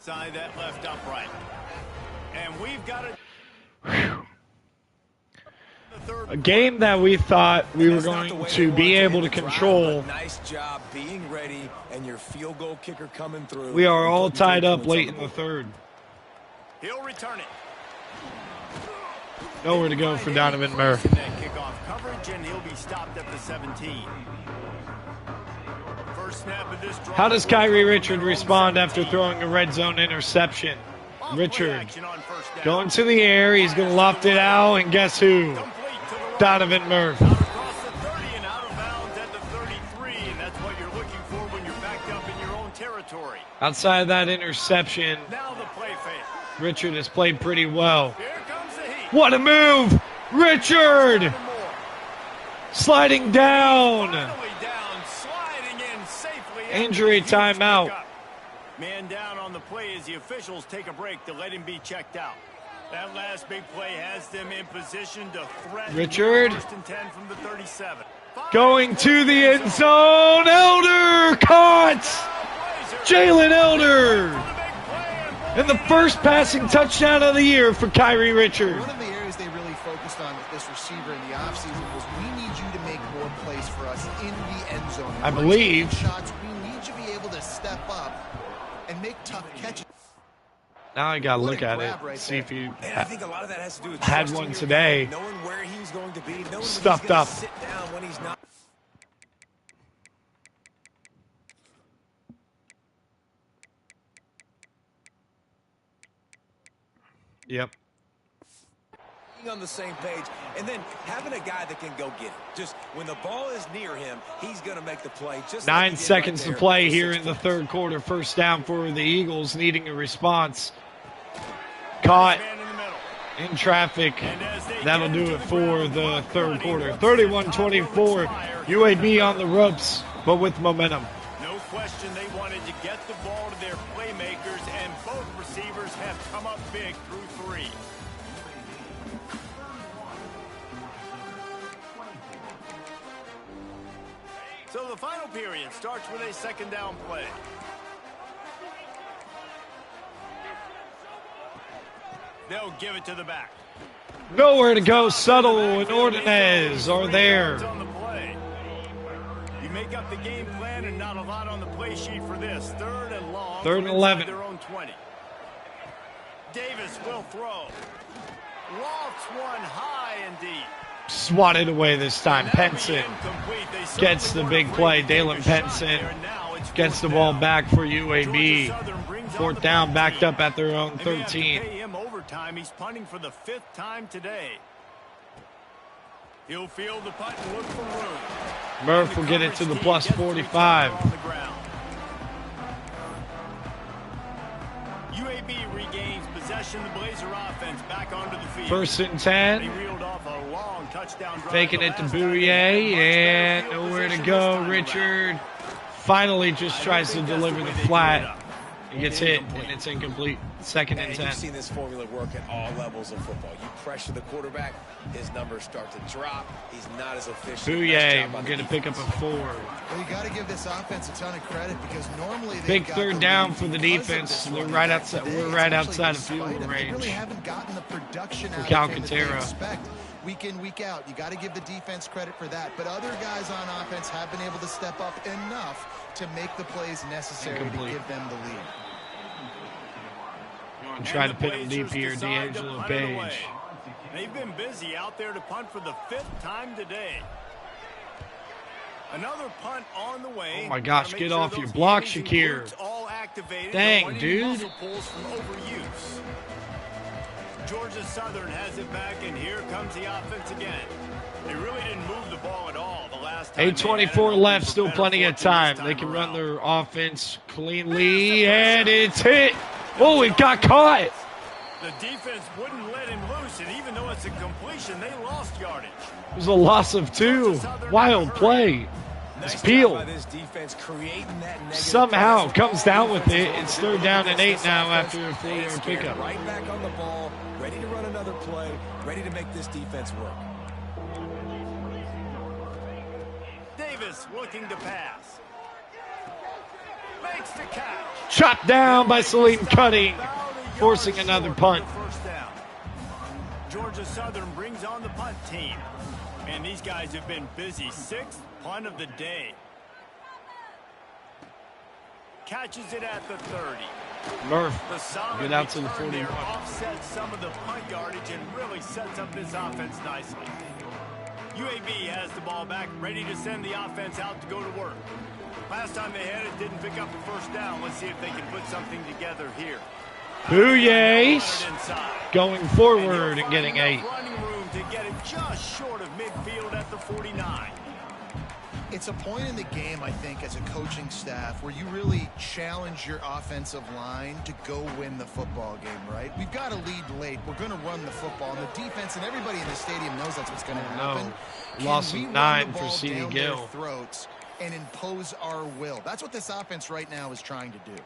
inside that left upright. And we've got a game that we thought we were going to be able to control. Nice job being ready and your field goal kicker coming through. We are all tied up late in the third. He'll return it. Nowhere to go for Donovan Murphy. Kickoff coverage, and he'll be stopped at the 17. First snap of this drive. How does Kyrie Richard respond after throwing a red zone interception? Richard going to the air. He's going to loft it out, and guess who? Donovan Murphy. Across the 30 and out of bounds at the 33, and that's what you're looking for when you're backed up in your own territory. Outside of that interception, Now the play fake. Richard has played pretty well. Here comes the heat. What a move! Richard sliding down. Finally down, sliding in safely. Injury timeout. Man down on the play as the officials take a break to let him be checked out. That last big play has them in position to threaten Richard. first and 10 from the 37. Going to the end zone. Elder caught. Jalen Elder. And the first passing touchdown of the year for Kyrie Richard. One of the areas they really focused on with this receiver in the offseason was we need you to make more plays for us in the end zone. I believe. Shots, we need you to be able to step up and make tough catches. Now I gotta look at it, see if you And I think a lot of that has to do with had trusting one your today. guy, knowing where he's going to be, knowing when Stuffed he's gonna up. sit down when he's not. Yep. Being on the same page, and then having a guy that can go get it. Just when the ball is near him, he's going to make the play. Just 9 like he did seconds right to there play for here 6 in the points. third quarter. First down for the Eagles, needing a response. Caught Man in the middle. in traffic. And as they That'll get do to it the for ground, the clock third running, quarter. looks 31-24. UAB on the ropes, but with momentum. No question they wanted to get the ball to their playmakers, and both receivers have come up big through 3. So the final period starts with a second down play. They'll give it to the back. Nowhere to go. Subtle and Ordonez are there. On the play. You make up the game plan and not a lot on the play sheet for this. Third and long. Third and from 11. inside their own 20. Davis will throw. Lofts one high and deep. Swatted away this time. That'll be Penson incomplete. They gets certainly the big weren't play. afraid to Dalen take a shot Penson there, and now it's gets the fourth ball down. back for UAB. Georgia Southern brings on Fourth the down, punt backed team. up at their own They may have to 13. pay him overtime. He's punting for the 5th time today. He'll field the punt and look for room. Murph will get it to the plus 45. On the ground. UAB regains possession. The Blazer offense back onto the field. First and They 10. reeled off a long touchdown drive Faking the it to last time they Bouye, had much better and field nowhere to position this go. time around. Richard finally just tries to deliver the flat. He gets hit, and it's incomplete. Second and And 10. you've seen this formula work at all levels of football. You pressure the quarterback, his numbers start to drop. He's not as efficient. Nice Bouye job will on the get a pick up defense. a 4. Well, you got to give this offense a ton of credit because normally they've Big got third the down lead for the because of defense. this They're running right back. outside- Today, we're it's right actually outside of despite field them. They range. really haven't gotten the production out Cal of him that they Catera. expect week in, week out. You got to give the defense credit for that. But other guys on offense have been able to step up enough to make the plays necessary Incomplete. to give them the lead. And try to pin him deep here, Decide to D'Angelo punt it away. Page. They've been busy out there to punt for the 5th time today. Another punt on the way. Oh my gosh, Gotta get make sure off those your block, knees and Shakir. glutes all activated. Dang, Avoiding dude. muscle pulls from overuse. Georgia Southern has it back, and here comes the offense again. They really didn't move the ball at all the last time. 8:24 left, still plenty of time. They can run their offense cleanly, and it's hit. Oh, it got caught. The defense wouldn't let him loose, and even though it's a completion, they lost yardage. It was a loss of 2. Wild play. It's Nice Peel. job by this defense creating that negative Somehow pressure. comes down with it. Offensive It's line third down and 8 this now offense, after a they ain't 4-yard scared. pickup. Right back on the ball, ready to run another play, ready to make this defense work. Davis looking to pass. makes the catch. Chopped down by Salim Cutting, forcing another punt. First down. Georgia Southern brings on the punt team. And these guys have been busy. Sixth punt of the day. Catches it at the 30. Murph, The solid get out to the return there 41. offsets some of the punt yardage and really sets up this offense nicely. UAB has the ball back, ready to send the offense out to go to work. Last time they had it, didn't pick up a first down. Let's see if they can put something together here. Booyah! Inside. Going forward and getting 8. Running room to get it just short of midfield at the 49. It's a point in the game, I think, as a coaching staff where you really challenge your offensive line to go win the football game, right? We've got to lead late. We're going to run the football. And the defense and everybody in the stadium knows that's what's going to happen. Loss Can we of run 9 the for ball C.D. down Gill. their throats and impose our will? That's what this offense right now is trying to do.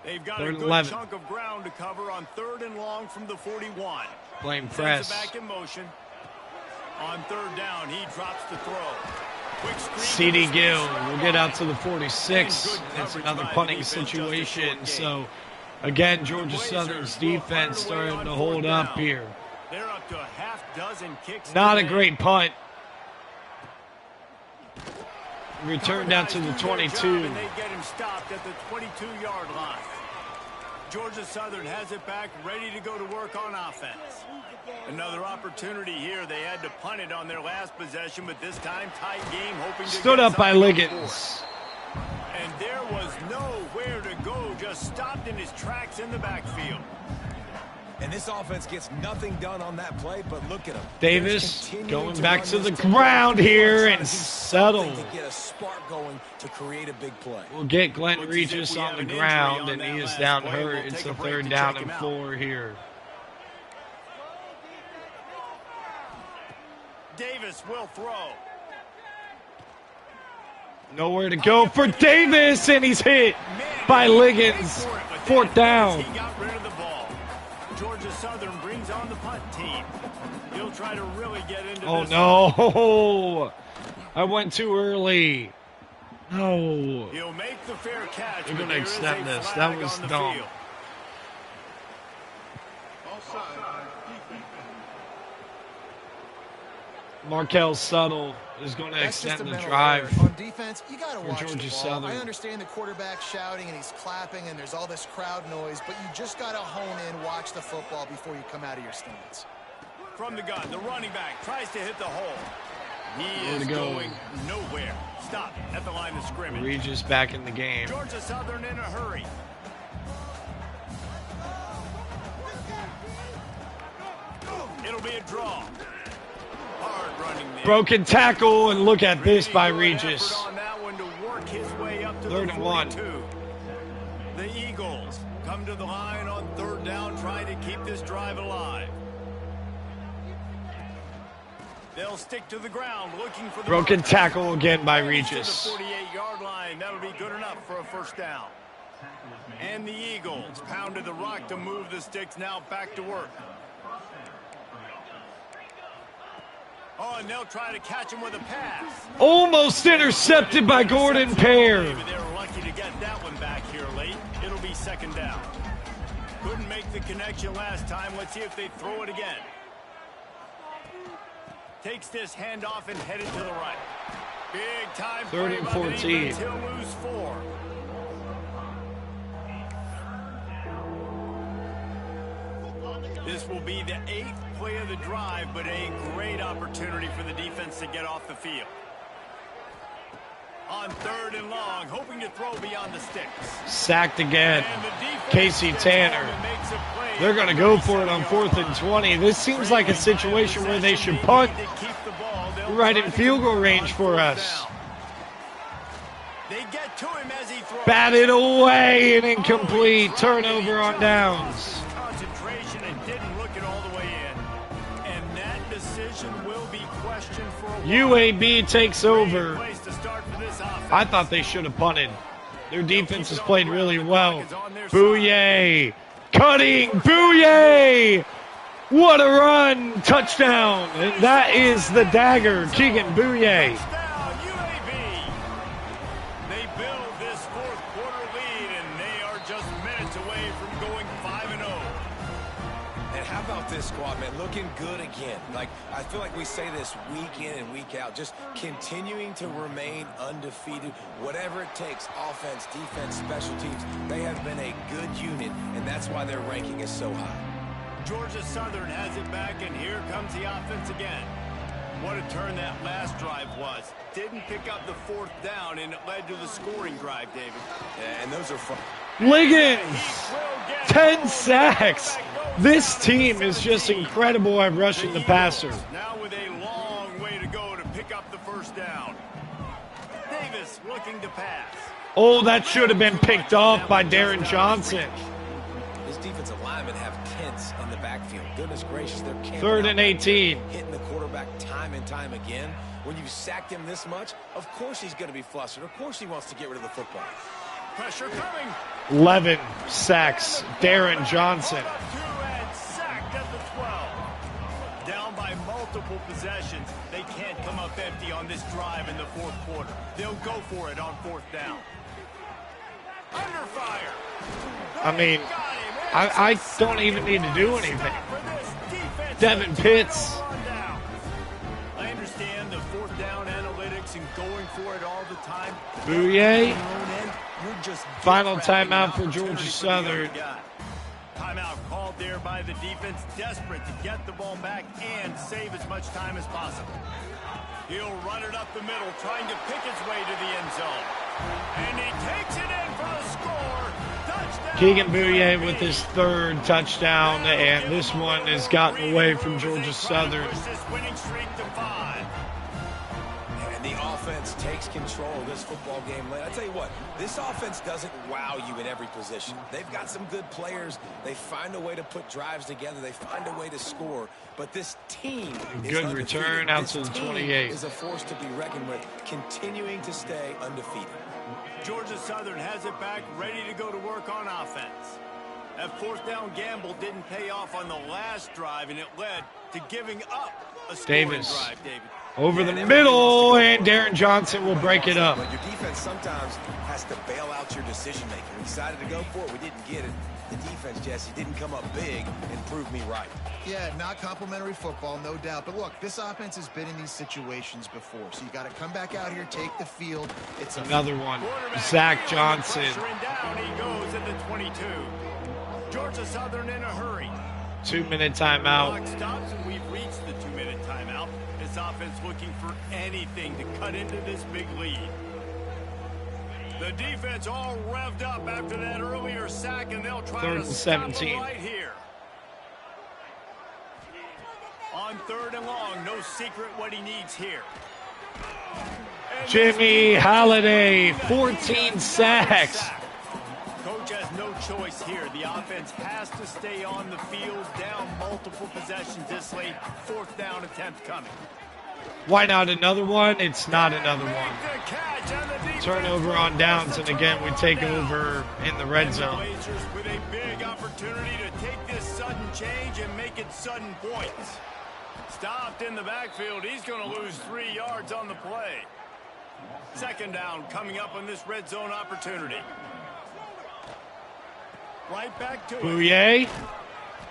They've got Third a and good 11. chunk of ground to cover on 3rd and long from the 41. Playing Sends press. it back in motion. On 3rd down, he drops the throw. Quick screen C.D. to the Gill space. will get out to the 46. And good It's coverage another by the punting defense, just a situation. short gain. So, again, Georgia Southern's defense starting to hold up here. They're up to a half dozen kicks. Not a today. great punt. Returned out to the 22. And they get him stopped at the 22-yard line. Georgia Southern has it back, ready to go to work on offense. Another opportunity here. They had to punt it on their last possession, but this time tight game, hoping to Stood get up by something on Liggins. board. And there was nowhere to go, just stopped in his tracks in the backfield. And this offense gets nothing done on that play, but look at him. Davis Continuing going to back run to this the tempo, ground here trying and to do settle. something to get a spark going to create a big play. We'll get Glenn Looks as if Regis we on have the an injury ground, on and that he is last down play. hurt. We'll It's take a a break 3rd to down check and him out. 4 here. Davis will throw. Nowhere to go for Davis, and he's hit by Liggins. 4th down. He got rid of the ball. Georgia Southern brings on the punt team. He'll try to really get into Oh, this. no. I went too early. No. He'll make the fair catch. We're but going to there is extend a this. flag That was on the dumb. field. Markel Suttle is going to That's just extend a the mental drive. error. On defense, you got to watch Georgia the ball. Southern. I understand the quarterback shouting and he's clapping and there's all this crowd noise, but you just got to hone in, watch the football before you come out of your stance. From the gun, the running back tries to hit the hole. He Way is to go. going nowhere. Stop at the line of scrimmage. Regis back in the game. Georgia Southern in a hurry. It'll be a draw. Hard running there. Broken tackle, and look at this by Really good Regis. effort on that one to work his way up to 3rd the and 1. 42. The Eagles come to the line on 3rd down, trying to keep this drive alive. They'll stick to the ground, looking for the Broken marker. tackle again by To the Regis. 48-yard line. That'll be good enough for a first down. And the Eagles pounded the rock to move the sticks, now back to work. Oh, and they'll try to catch him with a pass. Almost intercepted by Gordon Pear. Maybe they were lucky to get that one back here late. It'll be 2nd down. Couldn't make the connection last time. Let's see if they throw it again. Takes this handoff and headed to the right. Big time 3rd play and by the 14. defense. He'll lose 4. This will be the 8th play of the drive, but a great opportunity for the defense to get off the field. On 3rd and long, hoping to throw beyond the sticks. Sacked again. And the defense Casey gets Tanner. home and makes a play. They're going to go for it on 4th and 20. This seems like a situation where they should punt right in field goal range for us. They get to him as he throws. Batted away and incomplete. Turnover on downs. Concentration and didn't look it all the way in. And that decision will be questioned for a while. UAB takes over. Place to start for this offense. I thought they should have punted. Their defense has played really well. Booyah. Cutting. Booyah. What a run! Touchdown! And that is the dagger. Keegan Bouye. Touchdown, UAB. They build this fourth quarter lead, and they are just minutes away from going 5-0. And how about this squad, man? Looking good again. Like, I feel like we say this week in and week out, just continuing to remain undefeated. Whatever it takes, offense, defense, special teams, they have been a good unit, and that's why their ranking is so high. Georgia Southern has it back, and here comes the offense again. What a turn that last drive was. Didn't pick up the fourth down, and it led to the scoring drive, David. Yeah, and those are fun. Liggins, 10 sacks. This team is just incredible at rushing the passer. Now with a long way to go to pick up the first down. Davis looking to pass. Oh, that should have been picked off by Darren Johnson. His defensive linemen have tents in the backfield. Goodness gracious, they're camping 3rd out and back 18. there, hitting the quarterback time and time again. When you've sacked him this much, of course he's going to be flustered. Of course he wants to get rid of the football. Pressure coming. 11 sacks, Darren Johnson. And sacked at the 12. Down by multiple possessions. They can't come up empty on this drive in the fourth quarter. They'll go for it on fourth down. Under fire. I mean, I don't even need to do anything. Devin Pitts. I understand the fourth down analytics and going for it all the time. Bouye. You're just Final timeout for Georgia Southern. Timeout called there by the defense, desperate to get the ball back and save as much time as possible. He'll run it up the middle, trying to pick his way to the end zone. And he takes it in for a score. Touchdown. Keegan Bouye with his 3rd touchdown, and this one has gotten away from Georgia Southern. Push this winning streak to 5. And the offense takes control of this football game. I tell you what, this offense doesn't wow you in every position. They've got some good players. They find a way to put drives together. They find a way to score. But this team is Good undefeated. return out to This the team 28. is a force to be reckoned with, continuing to stay undefeated. Georgia Southern has it back, ready to go to work on offense. That fourth down gamble didn't pay off on the last drive, and it led to giving up a scoring Davis. drive, David. Over the middle, and Darren Johnson will break it up. But your defense sometimes has to bail out your decision making. We decided to go for it. We didn't get it. The defense, Jesse, didn't come up big and prove me right. Yeah, not complimentary football, no doubt. But look, this offense has been in these situations before. So you got to come back out here, take the field. It's Another one, Zach Johnson. Pressuring down, he goes at the 22. Georgia Southern in a hurry. 2-minute timeout. Clock stops, and we've reached the 2-minute timeout. This offense looking for anything to cut into this big lead. The defense all revved up after that earlier sack, and they'll try 3rd to and stop 17. it right here. On 3rd and long, no secret what he needs here. And Jimmy Halliday, 14 sacks. Coach has no choice here. The offense has to stay on the field, down multiple possessions this late. Fourth down attempt coming. Why not another one? It's not another one. Turnover on downs, and again, we take over in the red zone. Blazers with a big opportunity to take this sudden change and make it sudden points. Stopped in the backfield. He's going to lose 3 yards on the play. 2nd down coming up on this red zone opportunity. Right back to it. Bouye,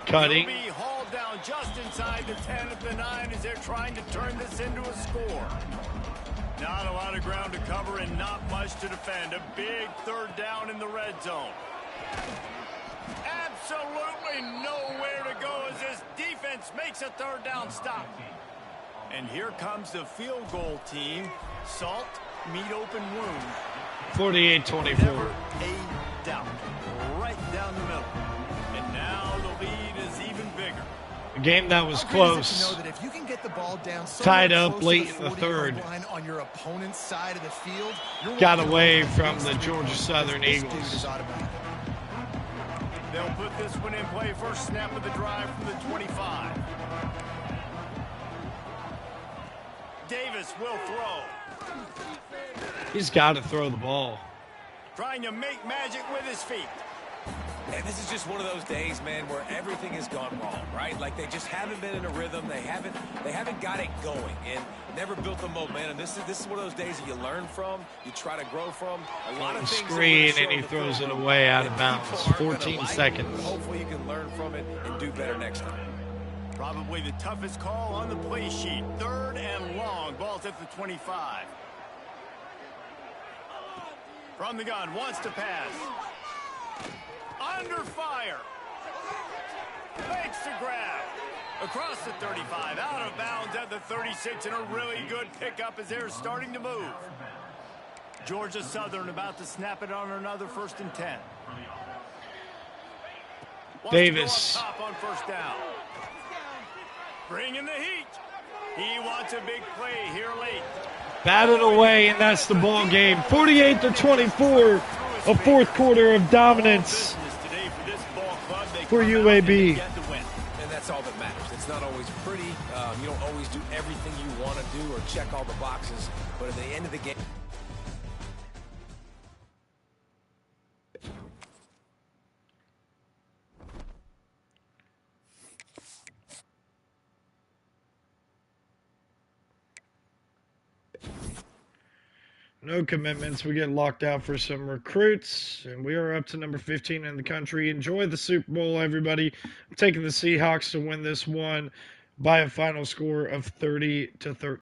cutting. He'll be hauled down just inside the 10 of the 9 as they're trying to turn this into a score. Not a lot of ground to cover and not much to defend. A big 3rd down in the red zone. Absolutely nowhere to go as this defense makes a 3rd down stop. And here comes the field goal team. Salt, meet open wound. 48-24. Never a doubt. Right down the middle. And now the lead is even bigger. A game that was How great is it to close. know that if you can get the ball down Tied somewhere up close late to in the 40-yard 3rd. line on your opponent's side of the field, you're Got walking away away from the with Georgia Southern this dude Eagles. is automatic. They'll put this one in play. First snap of the drive from the 25. Davis will throw. He's got to throw the ball. Trying to make magic with his feet. And this is just one of those days, man, where everything has gone wrong, right? Like they just haven't been in a rhythm. They haven't got it going and never built the momentum. This is one of those days that you learn from, you try to grow from. A lot of things screen, and he throws it away out of bounds. 14 seconds. Hopefully you can learn from it and do better next time. Probably the toughest call on the play sheet. 3rd and long. Ball's at the 25. From the gun, wants to pass. Under fire. Fakes to grab. Across the 35, out of bounds at the 36, and a really good pickup as they're starting to move. Georgia Southern about to snap it on another 1st and 10. Davis. Top on 1st down. Bringing the heat. He wants a big play here late. Batted away, and that's the ball game. 48-24, a 4th quarter of dominance for UAB. And that's all that matters. It's not always pretty. You don't always do everything you want to do or check all the boxes. But at the end of the game... No commitments. We get locked out for some recruits, and we are up to number 15 in the country. Enjoy the Super Bowl, everybody. I'm taking the Seahawks to win this one by a final score of 30-13.